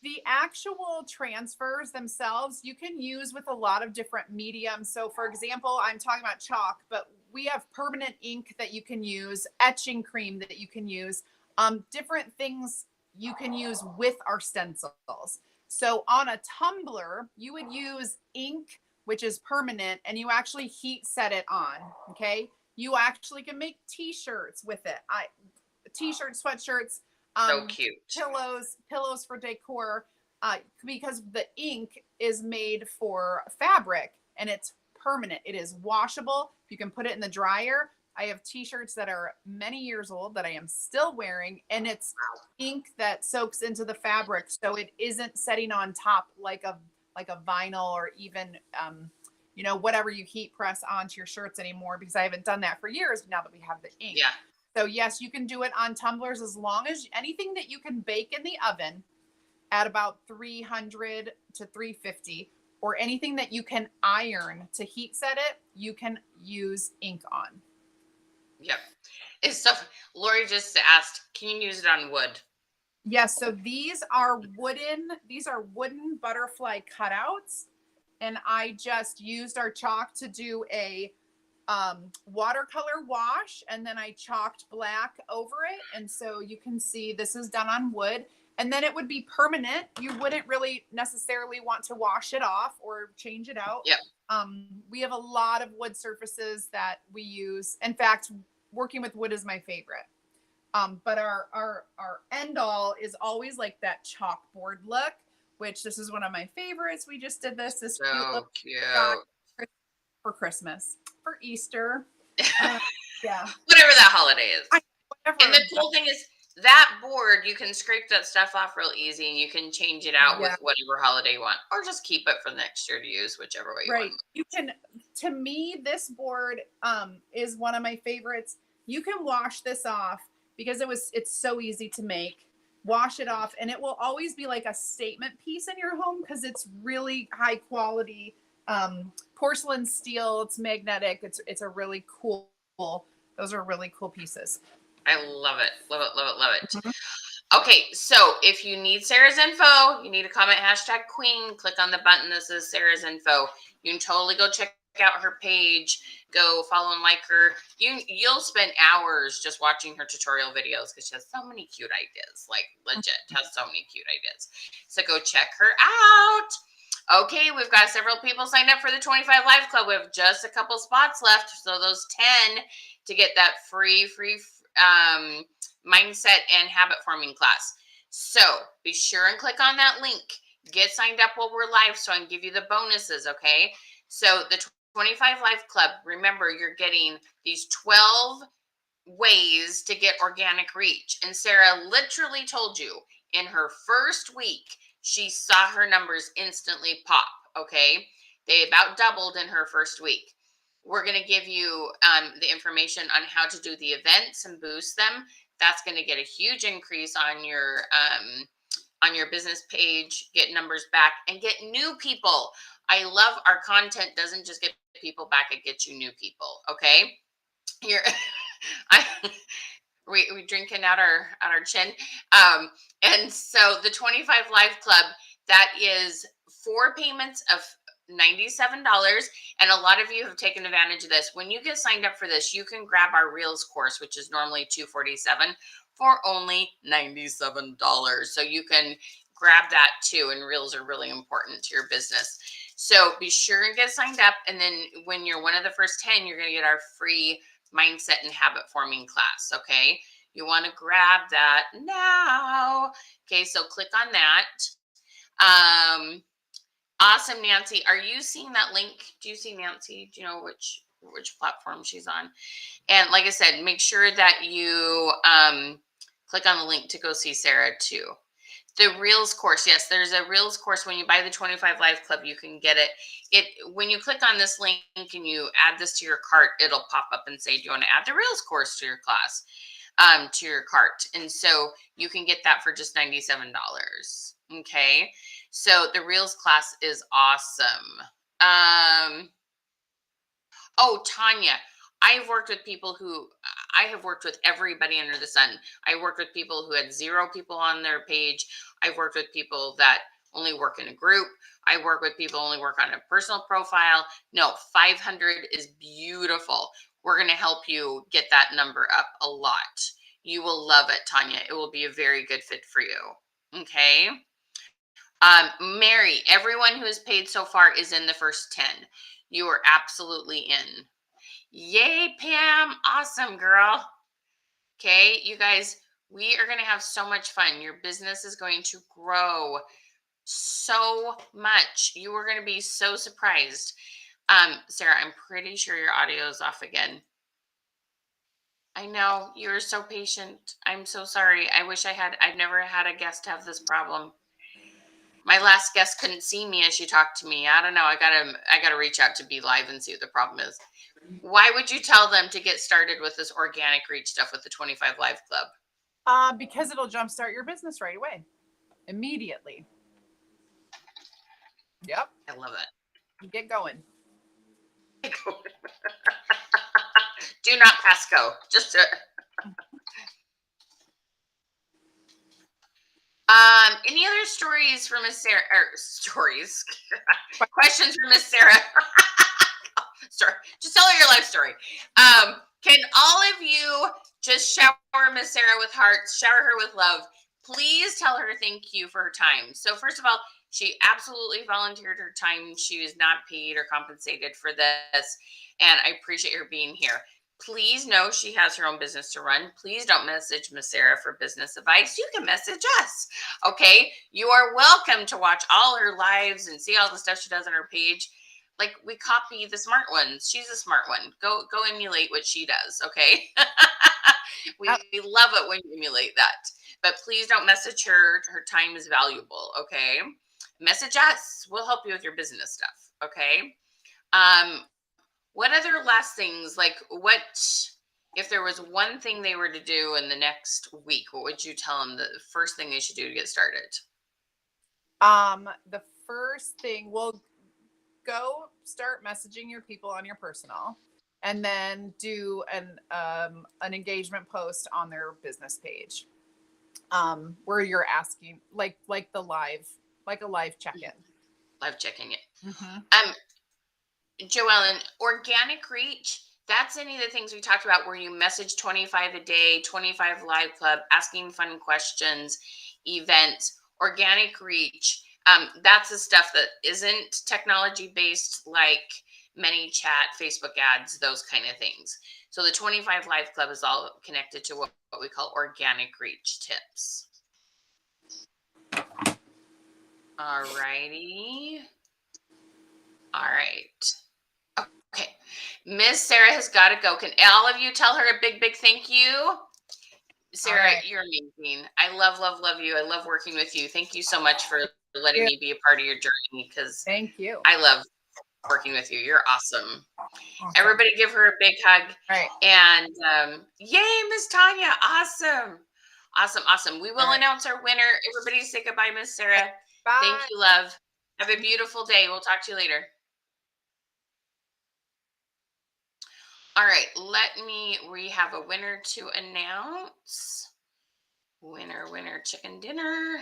The actual transfers themselves, you can use with a lot of different mediums. So, for example, I'm talking about chalk, but we have permanent ink that you can use, etching cream that you can use, different things you can use with our stencils. So on a tumbler, you would use ink, which is permanent, and you actually heat set it on. Okay. You actually can make t-shirts with it. T-shirts, sweatshirts, so cute. Pillows for decor, because the ink is made for fabric and it's permanent. It is washable. You can put it in the dryer. I have t-shirts that are many years old that I am still wearing, and it's ink that soaks into the fabric, so it isn't setting on top like a vinyl, or even whatever you heat press onto your shirts anymore, because I haven't done that for years now that we have the ink. Yeah. So yes, you can do it on tumblers, as long as anything that you can bake in the oven at about 300 to 350, or anything that you can iron to heat set it, you can use ink on. Yep. It's stuff. Lori just asked, can you use it on wood? Yes. So these are wooden butterfly cutouts. And I just used our chalk to do a watercolor wash, and then I chalked black over it. And so you can see this is done on wood, and then it would be permanent. You wouldn't really necessarily want to wash it off or change it out. Yep. We have a lot of wood surfaces that we use. In fact, working with wood is my favorite. But our end all is always like that chalkboard look, which this is one of my favorites. We just did this so cute for Christmas, for Easter. Yeah. Whatever that holiday is. Whatever. And the cool thing is, that board, you can scrape that stuff off real easy, and you can change it out with whatever holiday you want, or just keep it for next year to use, whichever way you want. You can. To me, this board is one of my favorites. You can wash this off because it's so easy to make. Wash it off, and it will always be like a statement piece in your home, because it's really high quality porcelain steel. It's magnetic. It's a really cool. Those are really cool pieces. I love it. Love it. Love it. Love it. Mm-hmm. Okay. So if you need Sarah's info, you need to comment #Queen, click on the button that says Sarah's info. You can totally go check out her page, go follow and like her. You'll spend hours just watching her tutorial videos, because she has so many cute ideas, like legit has so many cute ideas. So go check her out. Okay, we've got several people signed up for the 25 Live Club. We have just a couple spots left, so those 10 to get that free mindset and habit forming class. So be sure and click on that link. Get signed up while we're live so I can give you the bonuses, okay? So the 25 Live Club, remember, you're getting these 12 ways to get organic reach. And Sarah literally told you in her first week, she saw her numbers instantly pop, okay? They about doubled in her first week. We're going to give you the information on how to do the events and boost them. That's going to get a huge increase on your business page, get numbers back, and get new people. I love our content doesn't just get people back, it gets you new people. Okay. You're I we drinking out our chin. And so the 25 Live Club, that is 4 payments of $97, and a lot of you have taken advantage of this. When you get signed up for this, you can grab our Reels course, which is normally $247, for only $97. So you can grab that too, and Reels are really important to your business. So be sure and get signed up, and then when you're one of the first 10, you're going to get our free mindset and habit forming class. Okay, you want to grab that now. Okay, so click on that. Awesome, Nancy. Are you seeing that link? Do you see Nancy? Do you know which platform she's on? And like I said, make sure that you click on the link to go see Sarah too. The Reels course, yes, there's a Reels course. When you buy the 25 Live Club, you can get it. When you click on this link and you add this to your cart, it'll pop up and say, do you want to add the Reels course to your class, to your cart? And so you can get that for just $97. Okay, so the Reels class is awesome. Oh, Tanya, I have worked with everybody under the sun. I worked with people who had 0 people on their page. I've worked with people that only work in a group. I work with people who only work on a personal profile. No, 500 is beautiful. We're going to help you get that number up a lot. You will love it, Tanya. It will be a very good fit for you. Okay. Mary, everyone who has paid so far is in the first 10. You are absolutely in. Yay, Pam. Awesome, girl. Okay, you guys, we are going to have so much fun. Your business is going to grow so much. You are going to be so surprised. Sarah, I'm pretty sure your audio is off again. I know, you're so patient. I'm so sorry. I've never had a guest have this problem. My last guest couldn't see me as she talked to me. I don't know. I gotta reach out to Be Live and see what the problem is. Why would you tell them to get started with this organic reach stuff with the 25 Live Club? Because it'll jumpstart your business right away, immediately. Yep. I love it. Get going. Do not pass go. Just any other stories from Miss Sarah? Stories, questions from Miss Sarah? Story. Just tell her your life story. Can all of you just shower Miss Sarah with hearts, shower her with love? Please tell her thank you for her time. So first of all, she absolutely volunteered her time. She was not paid or compensated for this, and I appreciate her being here. Please know she has her own business to run. Please don't message Miss Sarah for business advice. You can message us, okay? You are welcome to watch all her lives and see all the stuff she does on her page. Like, we copy the smart ones. She's a smart one. Go emulate what she does, okay? We love it when you emulate that. But please don't message her. Her time is valuable, okay? Message us. We'll help you with your business stuff, okay? What other last things, like if there was one thing they were to do in the next week, what would you tell them the first thing they should do to get started? The first thing, well, go start messaging your people on your personal, and then do an engagement post on their business page, where you're asking like the live, like a live check-in. Live checking it. Mm-hmm. Joellen, organic reach, that's any of the things we talked about where you message 25 a day, 25 Live Club, asking fun questions, events, organic reach. That's the stuff that isn't technology based, like ManyChat, Facebook ads, those kind of things. So the 25 Live Club is all connected to what we call organic reach tips. All righty. All right. Okay. Miss Sarah has got to go. Can all of you tell her a big, big thank you? Sarah, right. You're amazing. I love you. I love working with you. Thank you so much for letting me be a part of your journey, because thank you. I love working with you. You're awesome. Awesome. Everybody give her a big hug. Right. And yay, Miss Tanya. Awesome. Awesome. Awesome. We will All right. announce our winner. Everybody say goodbye, Miss Sarah. Bye. Thank you, love. Have a beautiful day. We'll talk to you later. All right. We have a winner to announce. Winner, chicken dinner.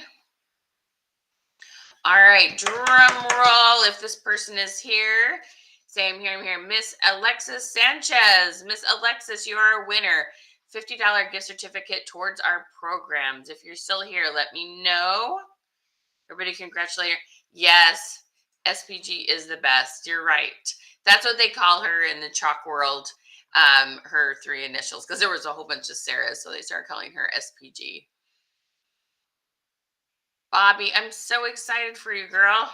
All right, drum roll. If this person is here, say I'm here. Miss Alexis Sanchez. Miss Alexis, you are a winner. $50 gift certificate towards our programs. If you're still here, let me know. Everybody congratulate her. Yes, SPG is the best. You're right. That's what they call her in the chalk world, her 3 initials, because there was a whole bunch of Sarahs, so they started calling her SPG. Bobby, I'm so excited for you, girl.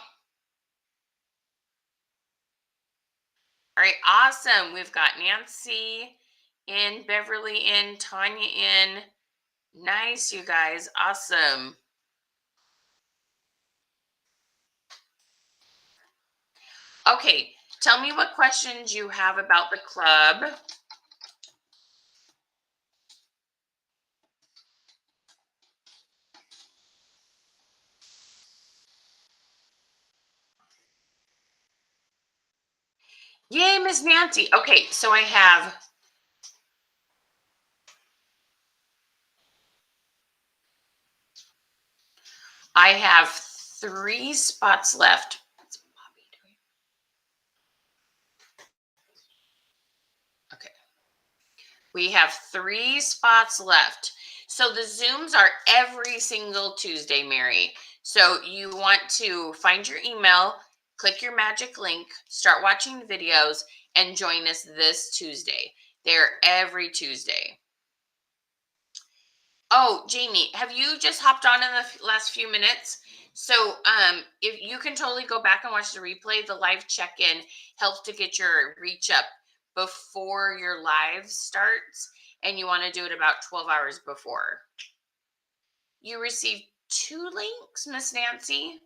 All right, awesome. We've got Nancy in, Beverly in, Tanya in. Nice, you guys. Awesome. Okay, tell me what questions you have about the club. Yay, Miss Nancy. Okay, so I have I have 3 spots left. What's Bobby doing? Okay. We have 3 spots left. So the Zooms are every single Tuesday, Mary. So you want to find your email, click your magic link, start watching videos, and join us this Tuesday. They're every Tuesday. Oh, Jamie, have you just hopped on in the last few minutes? So if you can totally go back and watch the replay, the live check-in helps to get your reach up before your live starts, and you want to do it about 12 hours before. You received 2 links, Miss Nancy.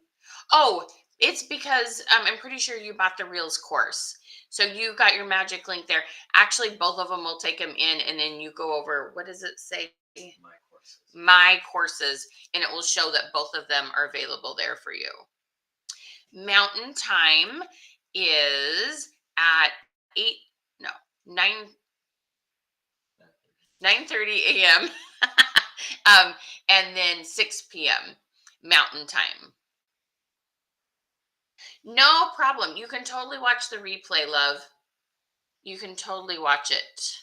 Oh, it's because I'm pretty sure you bought the Reels course. So you got your magic link there. Actually, both of them will take them in, and then you go over, what does it say? My courses, and it will show that both of them are available there for you. Mountain time is at 9:30 a.m. And then 6 p.m. Mountain time. No problem. You can totally watch the replay, love. You can totally watch it.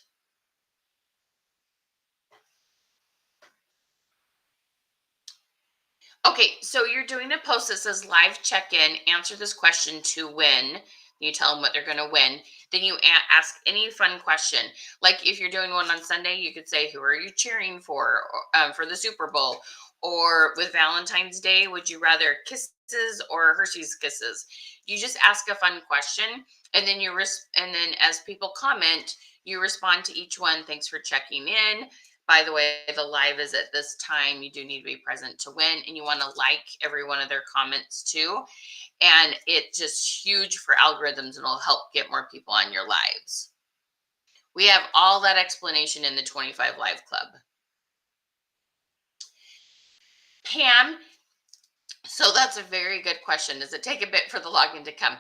Okay, so you're doing a post that says live check-in, answer this question to win. You tell them what they're going to win. Then you ask any fun question. Like if you're doing one on Sunday, you could say, who are you cheering for the Super Bowl? Or with Valentine's Day, would you rather kisses or Hershey's Kisses? You just ask a fun question, and then and then as people comment, you respond to each one. Thanks for checking in. By the way, the live is at this time. You do need to be present to win, and you want to like every one of their comments too. And it's just huge for algorithms, and it'll help get more people on your lives. We have all that explanation in the 25 Live Club. Pam, so that's a very good question. Does it take a bit for the login to come?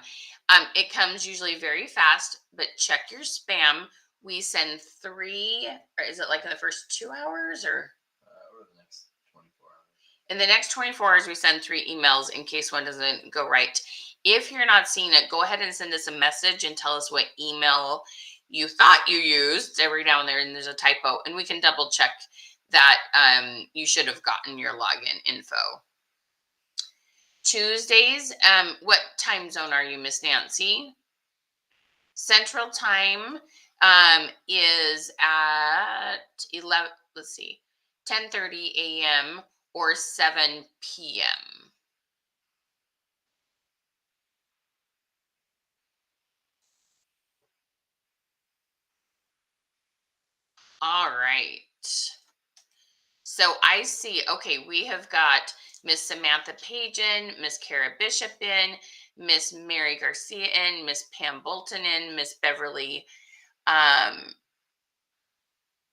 It comes usually very fast, but check your spam. We send 3, or is it like in the first 2 hours or the next 24 hours? In the next 24 hours, we send 3 emails in case one doesn't go right. If you're not seeing it, go ahead and send us a message and tell us what email you thought you used. Every now and then there's a typo, and we can double check that you should have gotten your login info. Tuesdays, what time zone are you, Miss Nancy? Central time is at 10:30 a.m. or 7 p.m. All right. So I see, okay, we have got Miss Samantha Page in, Miss Kara Bishop in, Miss Mary Garcia in, Miss Pam Bolton in, Miss Beverly um,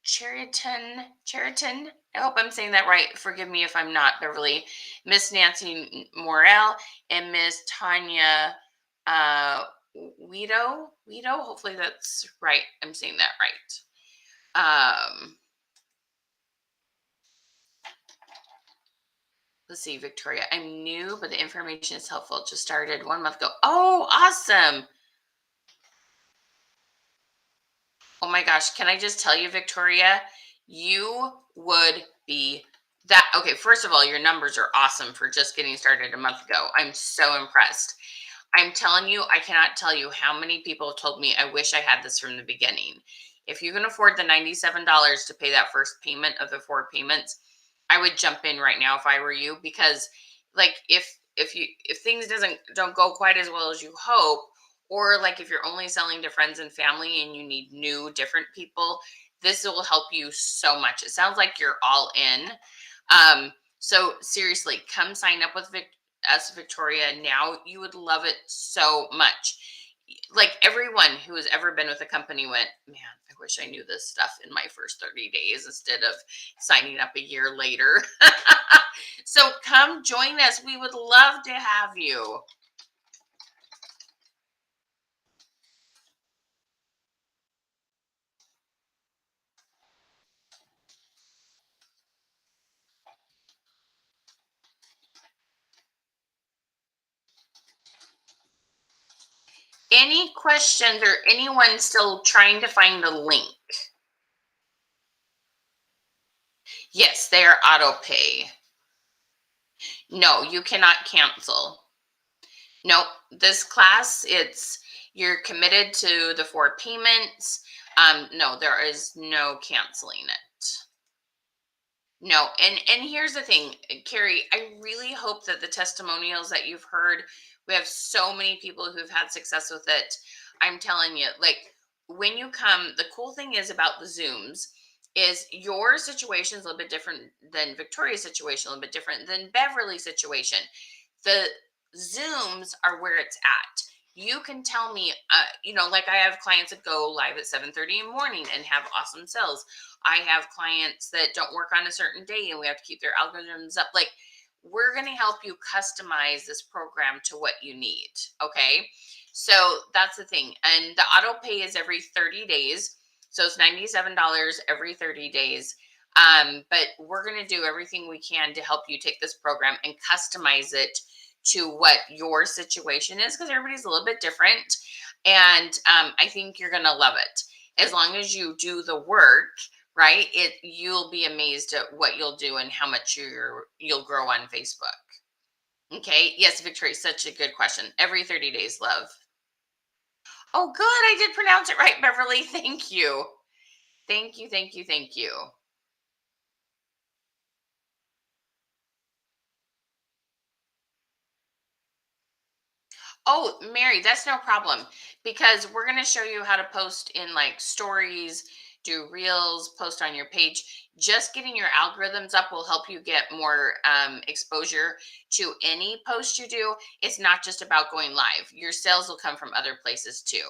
Cheriton. I hope I'm saying that right. Forgive me if I'm not, Beverly. Miss Nancy Morel and Miss Tanya uh, Weedo. Hopefully that's right. I'm saying that right. Let's see, Victoria. I'm new, but the information is helpful. Just started 1 month ago. Oh, awesome. Oh my gosh. Can I just tell you, Victoria, you would be that. Okay, first of all, your numbers are awesome for just getting started a month ago. I'm so impressed. I'm telling you, I cannot tell you how many people have told me, I wish I had this from the beginning. If you can afford the $97 to pay that first payment of the 4 payments, I would jump in right now if I were you, because like if things don't go quite as well as you hope, or like if you're only selling to friends and family and you need new different people, this will help you so much. It sounds like you're all in. So seriously, come sign up with us, Victoria. Now you would love it so much. Like everyone who has ever been with a company went, man, I wish I knew this stuff in my first 30 days instead of signing up a year later. So come join us. We would love to have you. Any questions or anyone still trying to find the link? Yes, they are auto pay. No, you cannot cancel. Nope. This class, you're committed to the 4 payments. No, there is no canceling it. No, and here's the thing, Carrie, I really hope that the testimonials that you've heard, we have so many people who've had success with it. I'm telling you, like when you come, the cool thing is about the Zooms is your situation is a little bit different than Victoria's situation, a little bit different than Beverly's situation. The Zooms are where it's at. You can tell me, like I have clients that go live at 7:30 in the morning and have awesome sales. I have clients that don't work on a certain day and we have to keep their algorithms up. Like, we're going to help you customize this program to what you need. Okay. So that's the thing. And the auto pay is every 30 days. So it's $97 every 30 days. But we're going to do everything we can to help you take this program and customize it to what your situation is, because everybody's a little bit different. And I think you're going to love it. As long as you do the work, right? You'll be amazed at what you'll do and how much you'll grow on Facebook. Okay. Yes, Victoria, such a good question. Every 30 days, love. Oh, good. I did pronounce it right, Beverly. Thank you. Thank you. Thank you. Thank you. Oh, Mary, that's no problem, because we're going to show you how to post in like stories, do reels, post on your page. Just getting your algorithms up will help you get more exposure to any post you do. It's not just about going live. Your sales will come from other places too.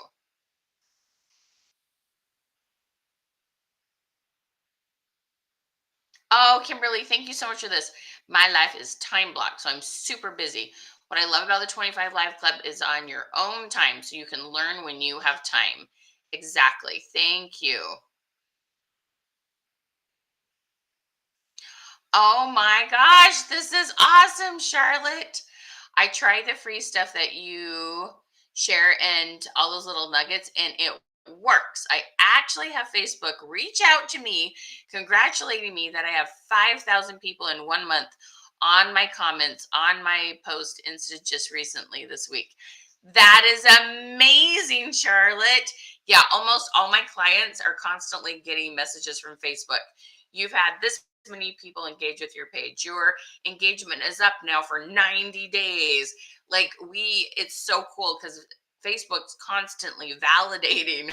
Oh, Kimberly, thank you so much for this. My life is time blocked, so I'm super busy. What I love about the 25 Live Club is on your own time, so you can learn when you have time. Exactly. Thank you. Oh my gosh, this is awesome, Charlotte. I try the free stuff that you share and all those little nuggets, and it works. I actually have Facebook reach out to me, congratulating me that I have 5,000 people in 1 month on my comments on my post Insta just recently this week. That is amazing, Charlotte. Yeah, almost all my clients are constantly getting messages from Facebook. You've had this many people engage with your page. Your engagement is up now for 90 days. Like it's so cool because Facebook's constantly validating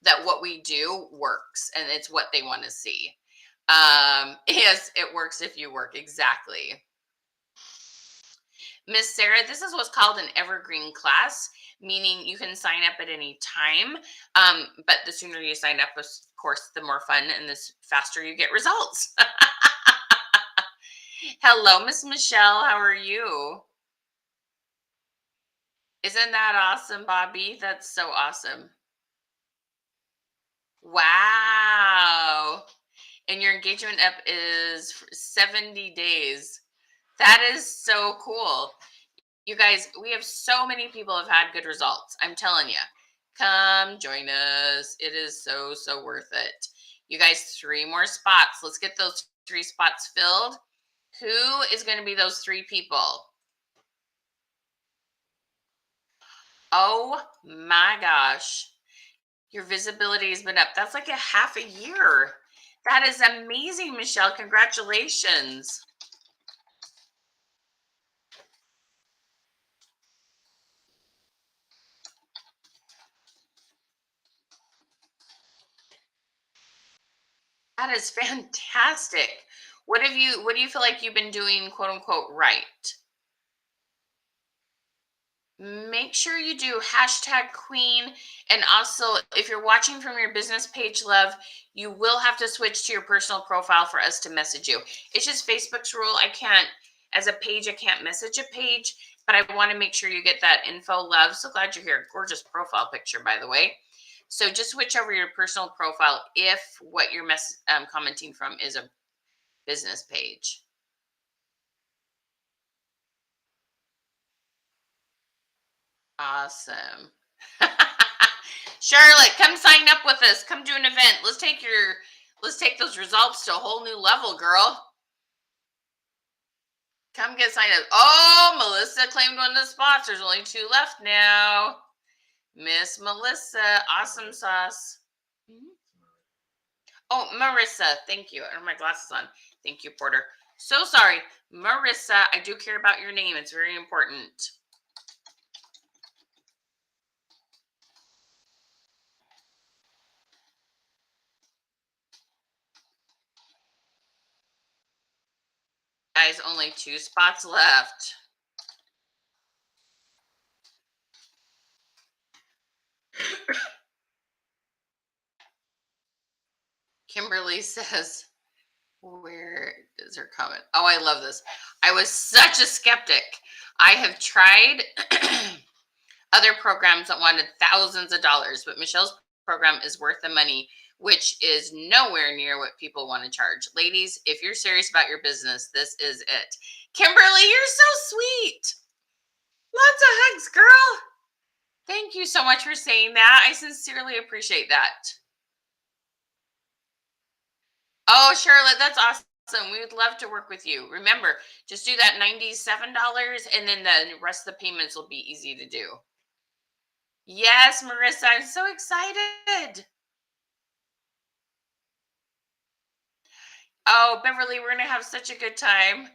that what we do works and it's what they want to see. Yes, it works if you work. Exactly. Miss Sarah, this is what's called an evergreen class, meaning you can sign up at any time. But the sooner you sign up, of course, the more fun and the faster you get results. Hello, Miss Michelle. How are you? Isn't that awesome, Bobby? That's so awesome. Wow. And your engagement up is 70 days. That is so cool. You guys, we have so many people have had good results. I'm telling you. Come join us. It is so, so worth it. You guys, 3 more spots. Let's get those 3 spots filled. Who is going to be those 3 people? Oh my gosh. Your visibility has been up. That's like a half a year. That is amazing, Michelle. Congratulations. That is fantastic. What do you feel like you've been doing, quote unquote, right? Make sure you do #queen. And also, if you're watching from your business page, love, you will have to switch to your personal profile for us to message you. It's just Facebook's rule. I can't, as a page, I can't message a page, but I want to make sure you get that info, love. So glad you're here. Gorgeous profile picture, by the way. So just switch over your personal profile if what you're commenting from is a business page. Awesome. Charlotte, come sign up with us. Come do an event. Let's take those results to a whole new level, girl. Come get signed up. Oh, Melissa claimed one of the spots. There's only 2 left now. Miss Melissa, awesome sauce. Oh, Marissa, thank you. I have my glasses on. Thank you, Porter. So sorry. Marissa, I do care about your name. It's very important. Guys, only 2 spots left. Kimberly says, where is her comment? Oh, I love this. I was such a skeptic. I have tried other programs that wanted thousands of dollars, but Michelle's program is worth the money, which is nowhere near what people want to charge. Ladies, if you're serious about your business, this is it. Kimberly, you're so sweet. Lots of hugs, girl. Thank you so much for saying that. I sincerely appreciate that. Oh, Charlotte, that's awesome. We would love to work with you. Remember, just do that $97 and then the rest of the payments will be easy to do. Yes, Marissa, I'm so excited. Oh, Beverly, we're going to have such a good time.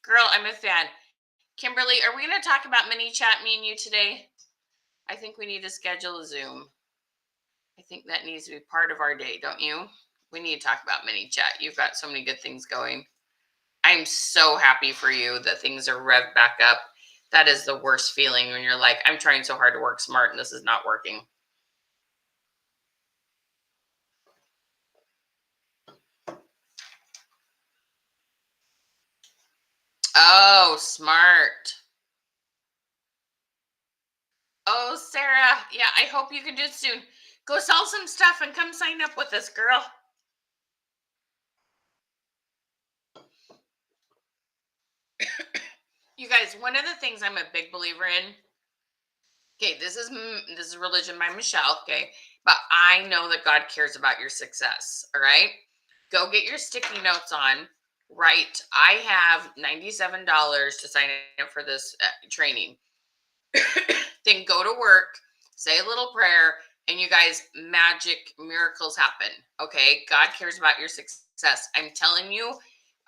Girl, I'm a fan. Kimberly, are we going to talk about mini chat, me and you today? I think we need to schedule a Zoom. I think that needs to be part of our day, don't you? We need to talk about mini chat. You've got so many good things going. I'm so happy for you that things are revved back up. That is the worst feeling when you're like, I'm trying so hard to work smart and this is not working. Oh, smart. Oh, Sarah. Yeah, I hope you can do it soon. Go sell some stuff and come sign up with us, girl. You guys, one of the things I'm a big believer in. Okay, this is Religion by Michelle. Okay, but I know that God cares about your success. All right, go get your sticky notes on. Right, I have $97 to sign up for this training. Then go to work, say a little prayer, and you guys, magic miracles happen. Okay, God cares about your success. I'm telling you,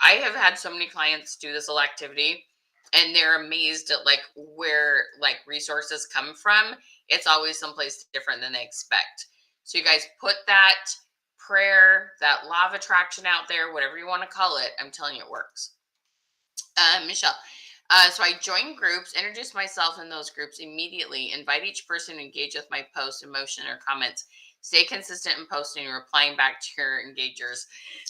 I have had so many clients do this little activity and they're amazed at like where like resources come from. It's always someplace different than they expect. So you guys put that prayer, that law of attraction out there, whatever you want to call it. I'm telling you, it works. Michelle. So I join groups, introduce myself in those groups immediately, invite each person to engage with my posts, emotion, or comments. Stay consistent in posting and replying back to your engagers.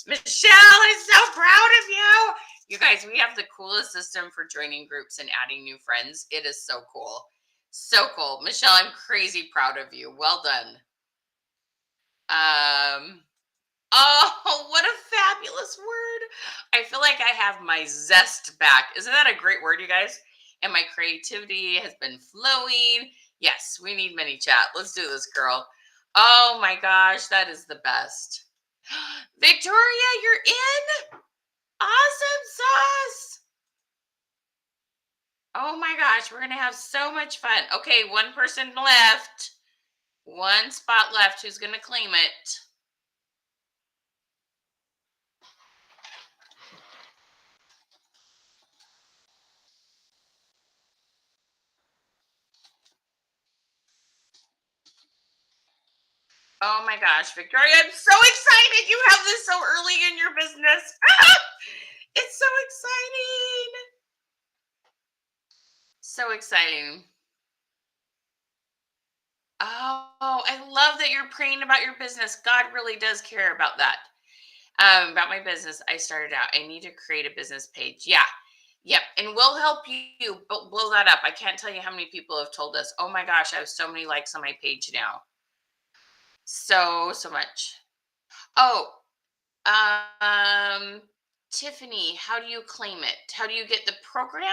Michelle, I'm so proud of you. You guys, we have the coolest system for joining groups and adding new friends. It is so cool. So cool. Michelle, I'm crazy proud of you. Well done. Oh, what a fabulous word. I feel like I have my zest back. Isn't that a great word, you guys? And my creativity has been flowing. Yes, we need mini chat. Let's do this, girl. Oh my gosh, that is the best. Victoria, you're in? Awesome sauce. Oh my gosh, we're going to have so much fun. Okay, one person left. One spot left. Who's going to claim it? Oh my gosh, Victoria, I'm so excited you have this so early in your business. It's so exciting. So exciting. Oh, I love that you're praying about your business. God really does care about that. About my business, I started out. I need to create a business page. Yeah. Yep. And we'll help you blow that up. I can't tell you how many people have told us, oh my gosh, I have so many likes on my page now. So much. Oh, Tiffany, how do you claim it? How do you get the program?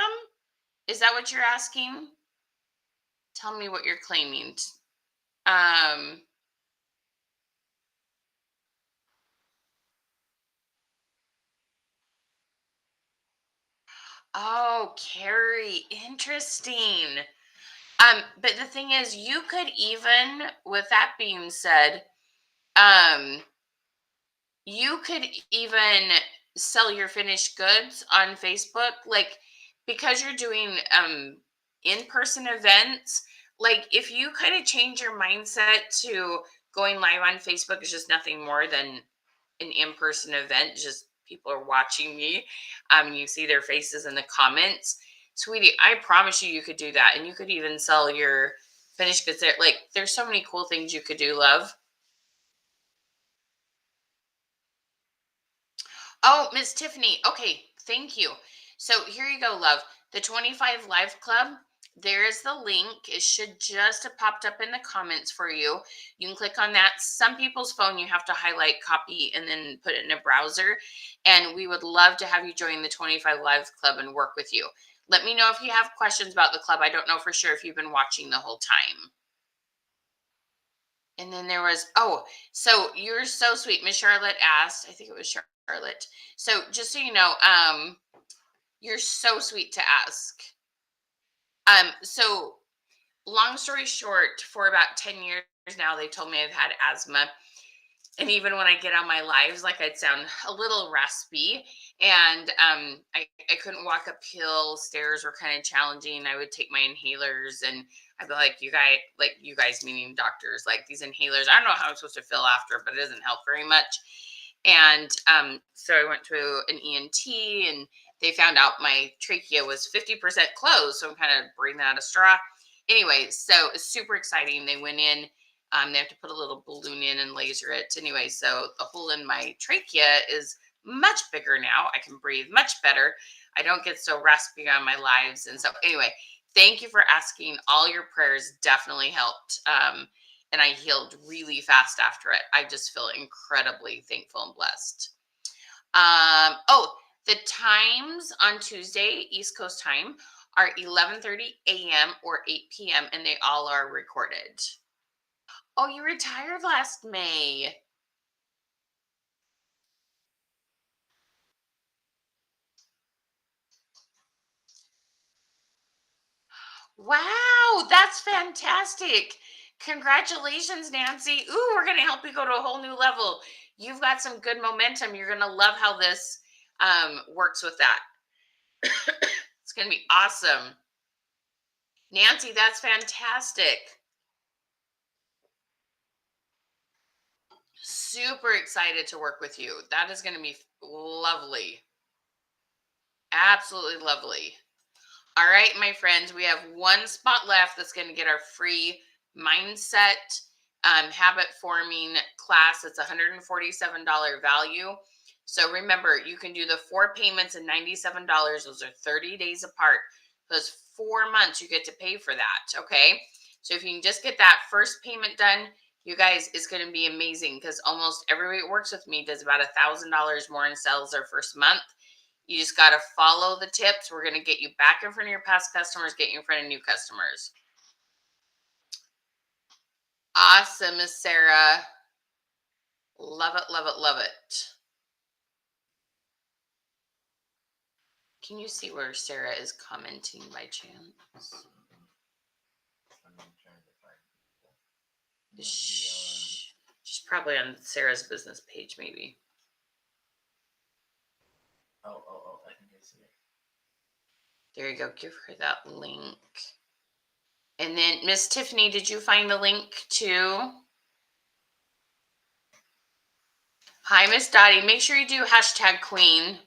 Is that what you're asking? Tell me what you're claiming. Um, oh, Carrie, interesting. But the thing is, you could even, with that being said, um, you could even sell your finished goods on Facebook, like because you're doing in-person events. Like if you kind of change your mindset to going live on Facebook is just nothing more than an in-person event, just people are watching me. You see their faces in the comments. Sweetie, I promise you could do that, and you could even sell your finished goods there. Like there's so many cool things you could do, love. Oh, Miss Tiffany. Okay, thank you. So here you go, love. The 25 Live Club. There is the link. It should just have popped up in the comments for you. You can click on that. Some people's phone, you have to highlight, copy, and then put it in a browser. And we would love to have you join the 25 Live Club and work with you. Let me know if you have questions about the club. I don't know for sure if you've been watching the whole time. And then there was, oh, so you're so sweet. Miss Charlotte asked, I think it was Charlotte. So just so you know, you're so sweet to ask. So long story short, for about 10 years now, they told me I've had asthma. And even when I get on my lives, like I'd sound a little raspy. And I couldn't walk uphill. Stairs were kind of challenging. I would take my inhalers and I'd be like, you guys meaning doctors, like these inhalers. I don't know how I'm supposed to feel after, but it doesn't help very much. And so I went to an ENT and they found out my trachea was 50% closed. So I'm kind of breathing out a straw. Anyway, so it's super exciting. They went in, they have to put a little balloon in and laser it. Anyway, so the hole in my trachea is much bigger now. I can breathe much better. I don't get so raspy on my lives. And so anyway, thank you for asking. All your prayers definitely helped. And I healed really fast after it. I just feel incredibly thankful and blessed. Oh, the times on Tuesday, East Coast time, are 11:30 a.m. or 8 p.m. and they all are recorded. Oh, you retired last May. Wow, that's fantastic. Congratulations, Nancy. Ooh, we're going to help you go to a whole new level. You've got some good momentum. You're going to love how this works with that. It's going to be awesome. Nancy, that's fantastic. Super excited to work with you. That is going to be lovely. Absolutely lovely. All right, my friends, we have one spot left that's going to get our free mindset habit forming class. It's $147 value. So remember, you can do the 4 payments of $97. Those are 30 days apart. Those 4 months, you get to pay for that. Okay. So if you can just get that first payment done, you guys, it's going to be amazing because almost everybody that works with me does about $1,000 more in sales their first month. You just got to follow the tips. We're going to get you back in front of your past customers, get you in front of new customers. Awesome, Miss Sarah. Love it, love it, love it. Can you see where Sarah is commenting by chance? I'm trying to find people. She's probably on Sarah's business page, maybe. Oh, I think I see it. There you go. Give her that link. And then, Miss Tiffany, did you find the link too? Hi, Miss Dottie. Make sure you do #Queen.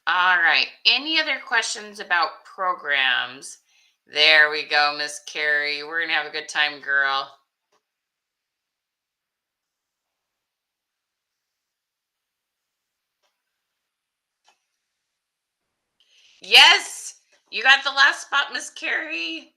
All right. Any other questions about programs? There we go, Miss Carrie. We're going to have a good time, girl. Yes, you got the last spot, Miss Carrie.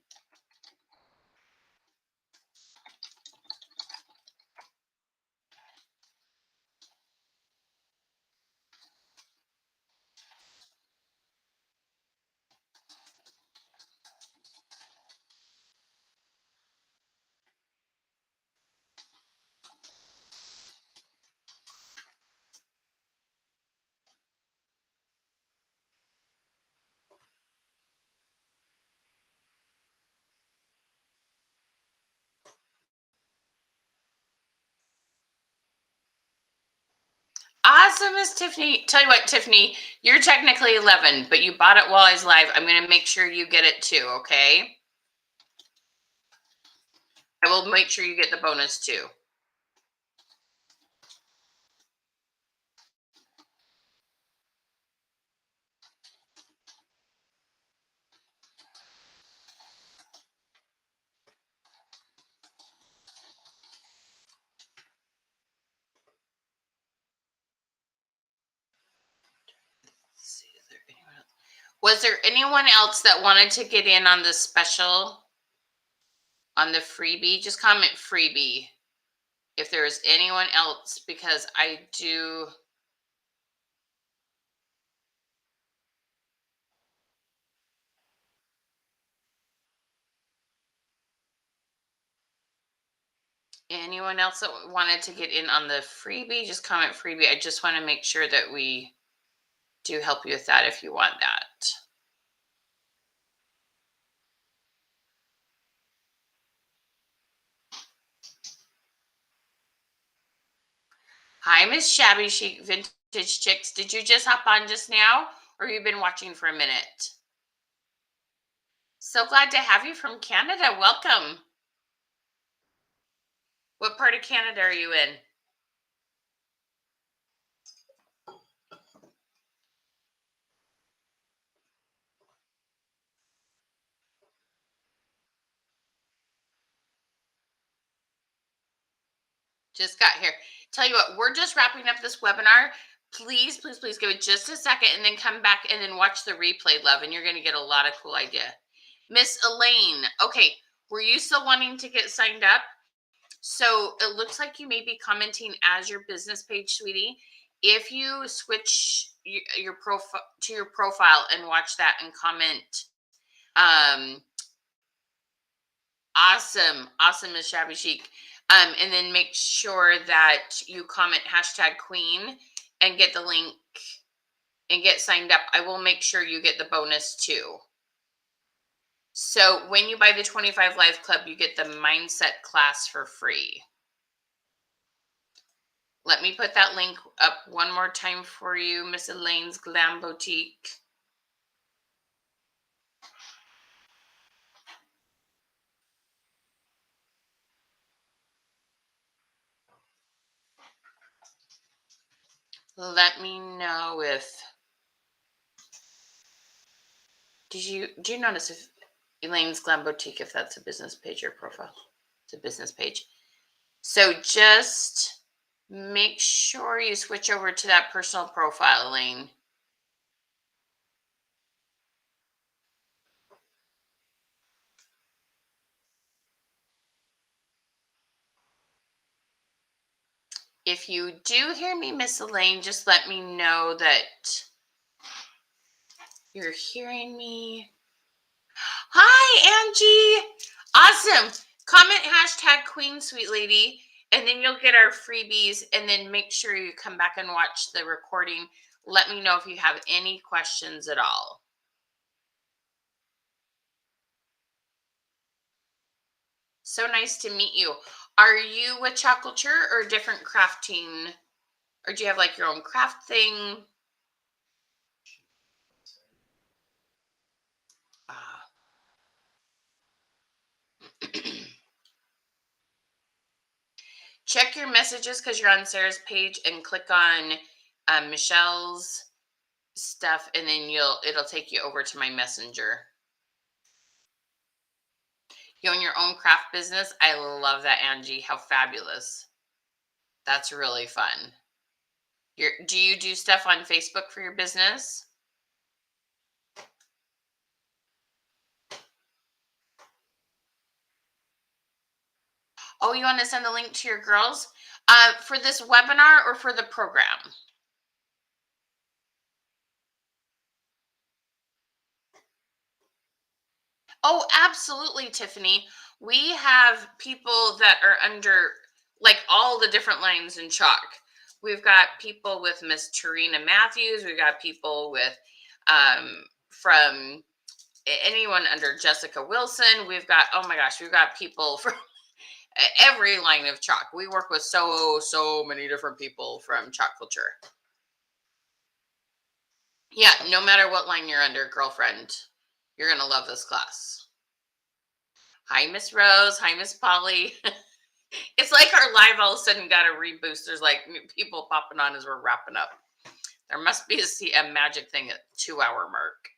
Awesome, Miss Tiffany. Tell you what, Tiffany, you're technically 11, but you bought it while I was live. I'm going to make sure you get it too, okay? I will make sure you get the bonus too. Let's see, is there anyone else? Was there anyone else that wanted to get in on the special, on the freebie? Just comment freebie if there is anyone else, because I do. Anyone else that wanted to get in on the freebie, just comment freebie. I just want to make sure that we do help you with that if you want that. Hi, Miss Shabby Chic Vintage Chicks. Did you just hop on just now, or you've been watching for a minute? So glad to have you from Canada. Welcome. What part of Canada are you in? Just got here. Tell you what, we're just wrapping up this webinar. Please, please, please give it just a second and then come back and then watch the replay, love, and you're going to get a lot of cool idea. Miss Elaine, okay, were you still wanting to get signed up? So it looks like you may be commenting as your business page, sweetie. If you switch your profile to your profile and watch that and comment, awesome, Miss Shabby Chic. And then make sure that you comment #Queen and get the link and get signed up. I will make sure you get the bonus too. So when you buy the 25 Live Club, you get the mindset class for free. Let me put that link up one more time for you, Miss Elaine's Glam Boutique. Let me know if do you notice if Elaine's Glam Boutique, if that's a business page or profile? It's a business page. So just make sure you switch over to that personal profile, Elaine. If you do hear me, Miss Elaine, just let me know that you're hearing me. Hi, Angie. Awesome. Comment hashtag Queen Sweet Lady, and then you'll get our freebies. And then make sure you come back and watch the recording. Let me know if you have any questions at all. So nice to meet you. Are you with Chat Culture or different crafting? Or do you have like your own craft thing? Check your messages because you're on Sarah's page and click on Michelle's stuff, and then it'll take you over to my messenger. You own your own craft business. I love that, Angie. How fabulous. That's really fun. Do you do stuff on Facebook for your business? Oh, you want to send the link to your girls for this webinar or for the program? Oh, absolutely, Tiffany. We have people that are under like all the different lines in chalk. We've got people with Miss Tarina Matthews. We've got people with from anyone under Jessica Wilson. We've got, oh my gosh, we've got people from every line of chalk. We work with so many different people from Chalk Culture. Yeah, no matter what line you're under, girlfriend, you're going to love this class. Hi, Miss Rose. Hi, Miss Polly. It's like our live all of a sudden got a reboost. There's like people popping on as we're wrapping up. There must be a magic thing at 2-hour mark.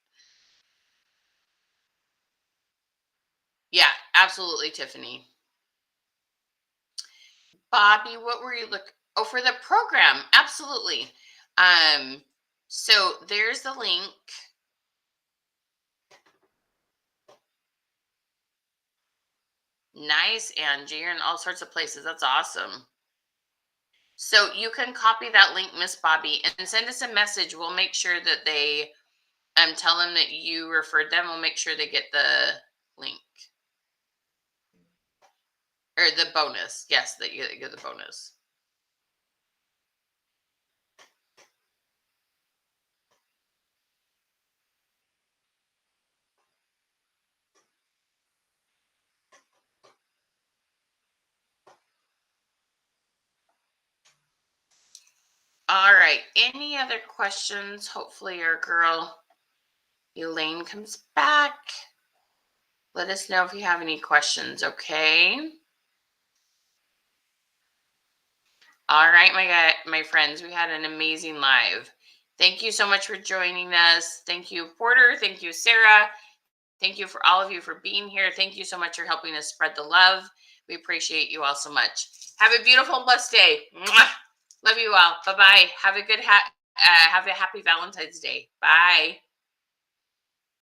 Yeah, absolutely, Tiffany. Bobby, what were you looking? Oh, for the program. Absolutely. So there's the link. Nice, Angie. You're in all sorts of places. That's awesome. So you can copy that link, Miss Bobby, and send us a message. We'll make sure that they tell them that you referred them. We'll make sure they get the link. Or the bonus. Yes, that you get the bonus. All right. Any other questions? Hopefully our girl Elaine comes back. Let us know if you have any questions, okay? All right, my friends, we had an amazing live. Thank you so much for joining us. Thank you, Porter. Thank you, Sarah. Thank you for all of you for being here. Thank you so much for helping us spread the love. We appreciate you all so much. Have a beautiful and blessed day. Mwah! Love you all. Bye-bye. Have a happy Valentine's Day. Bye.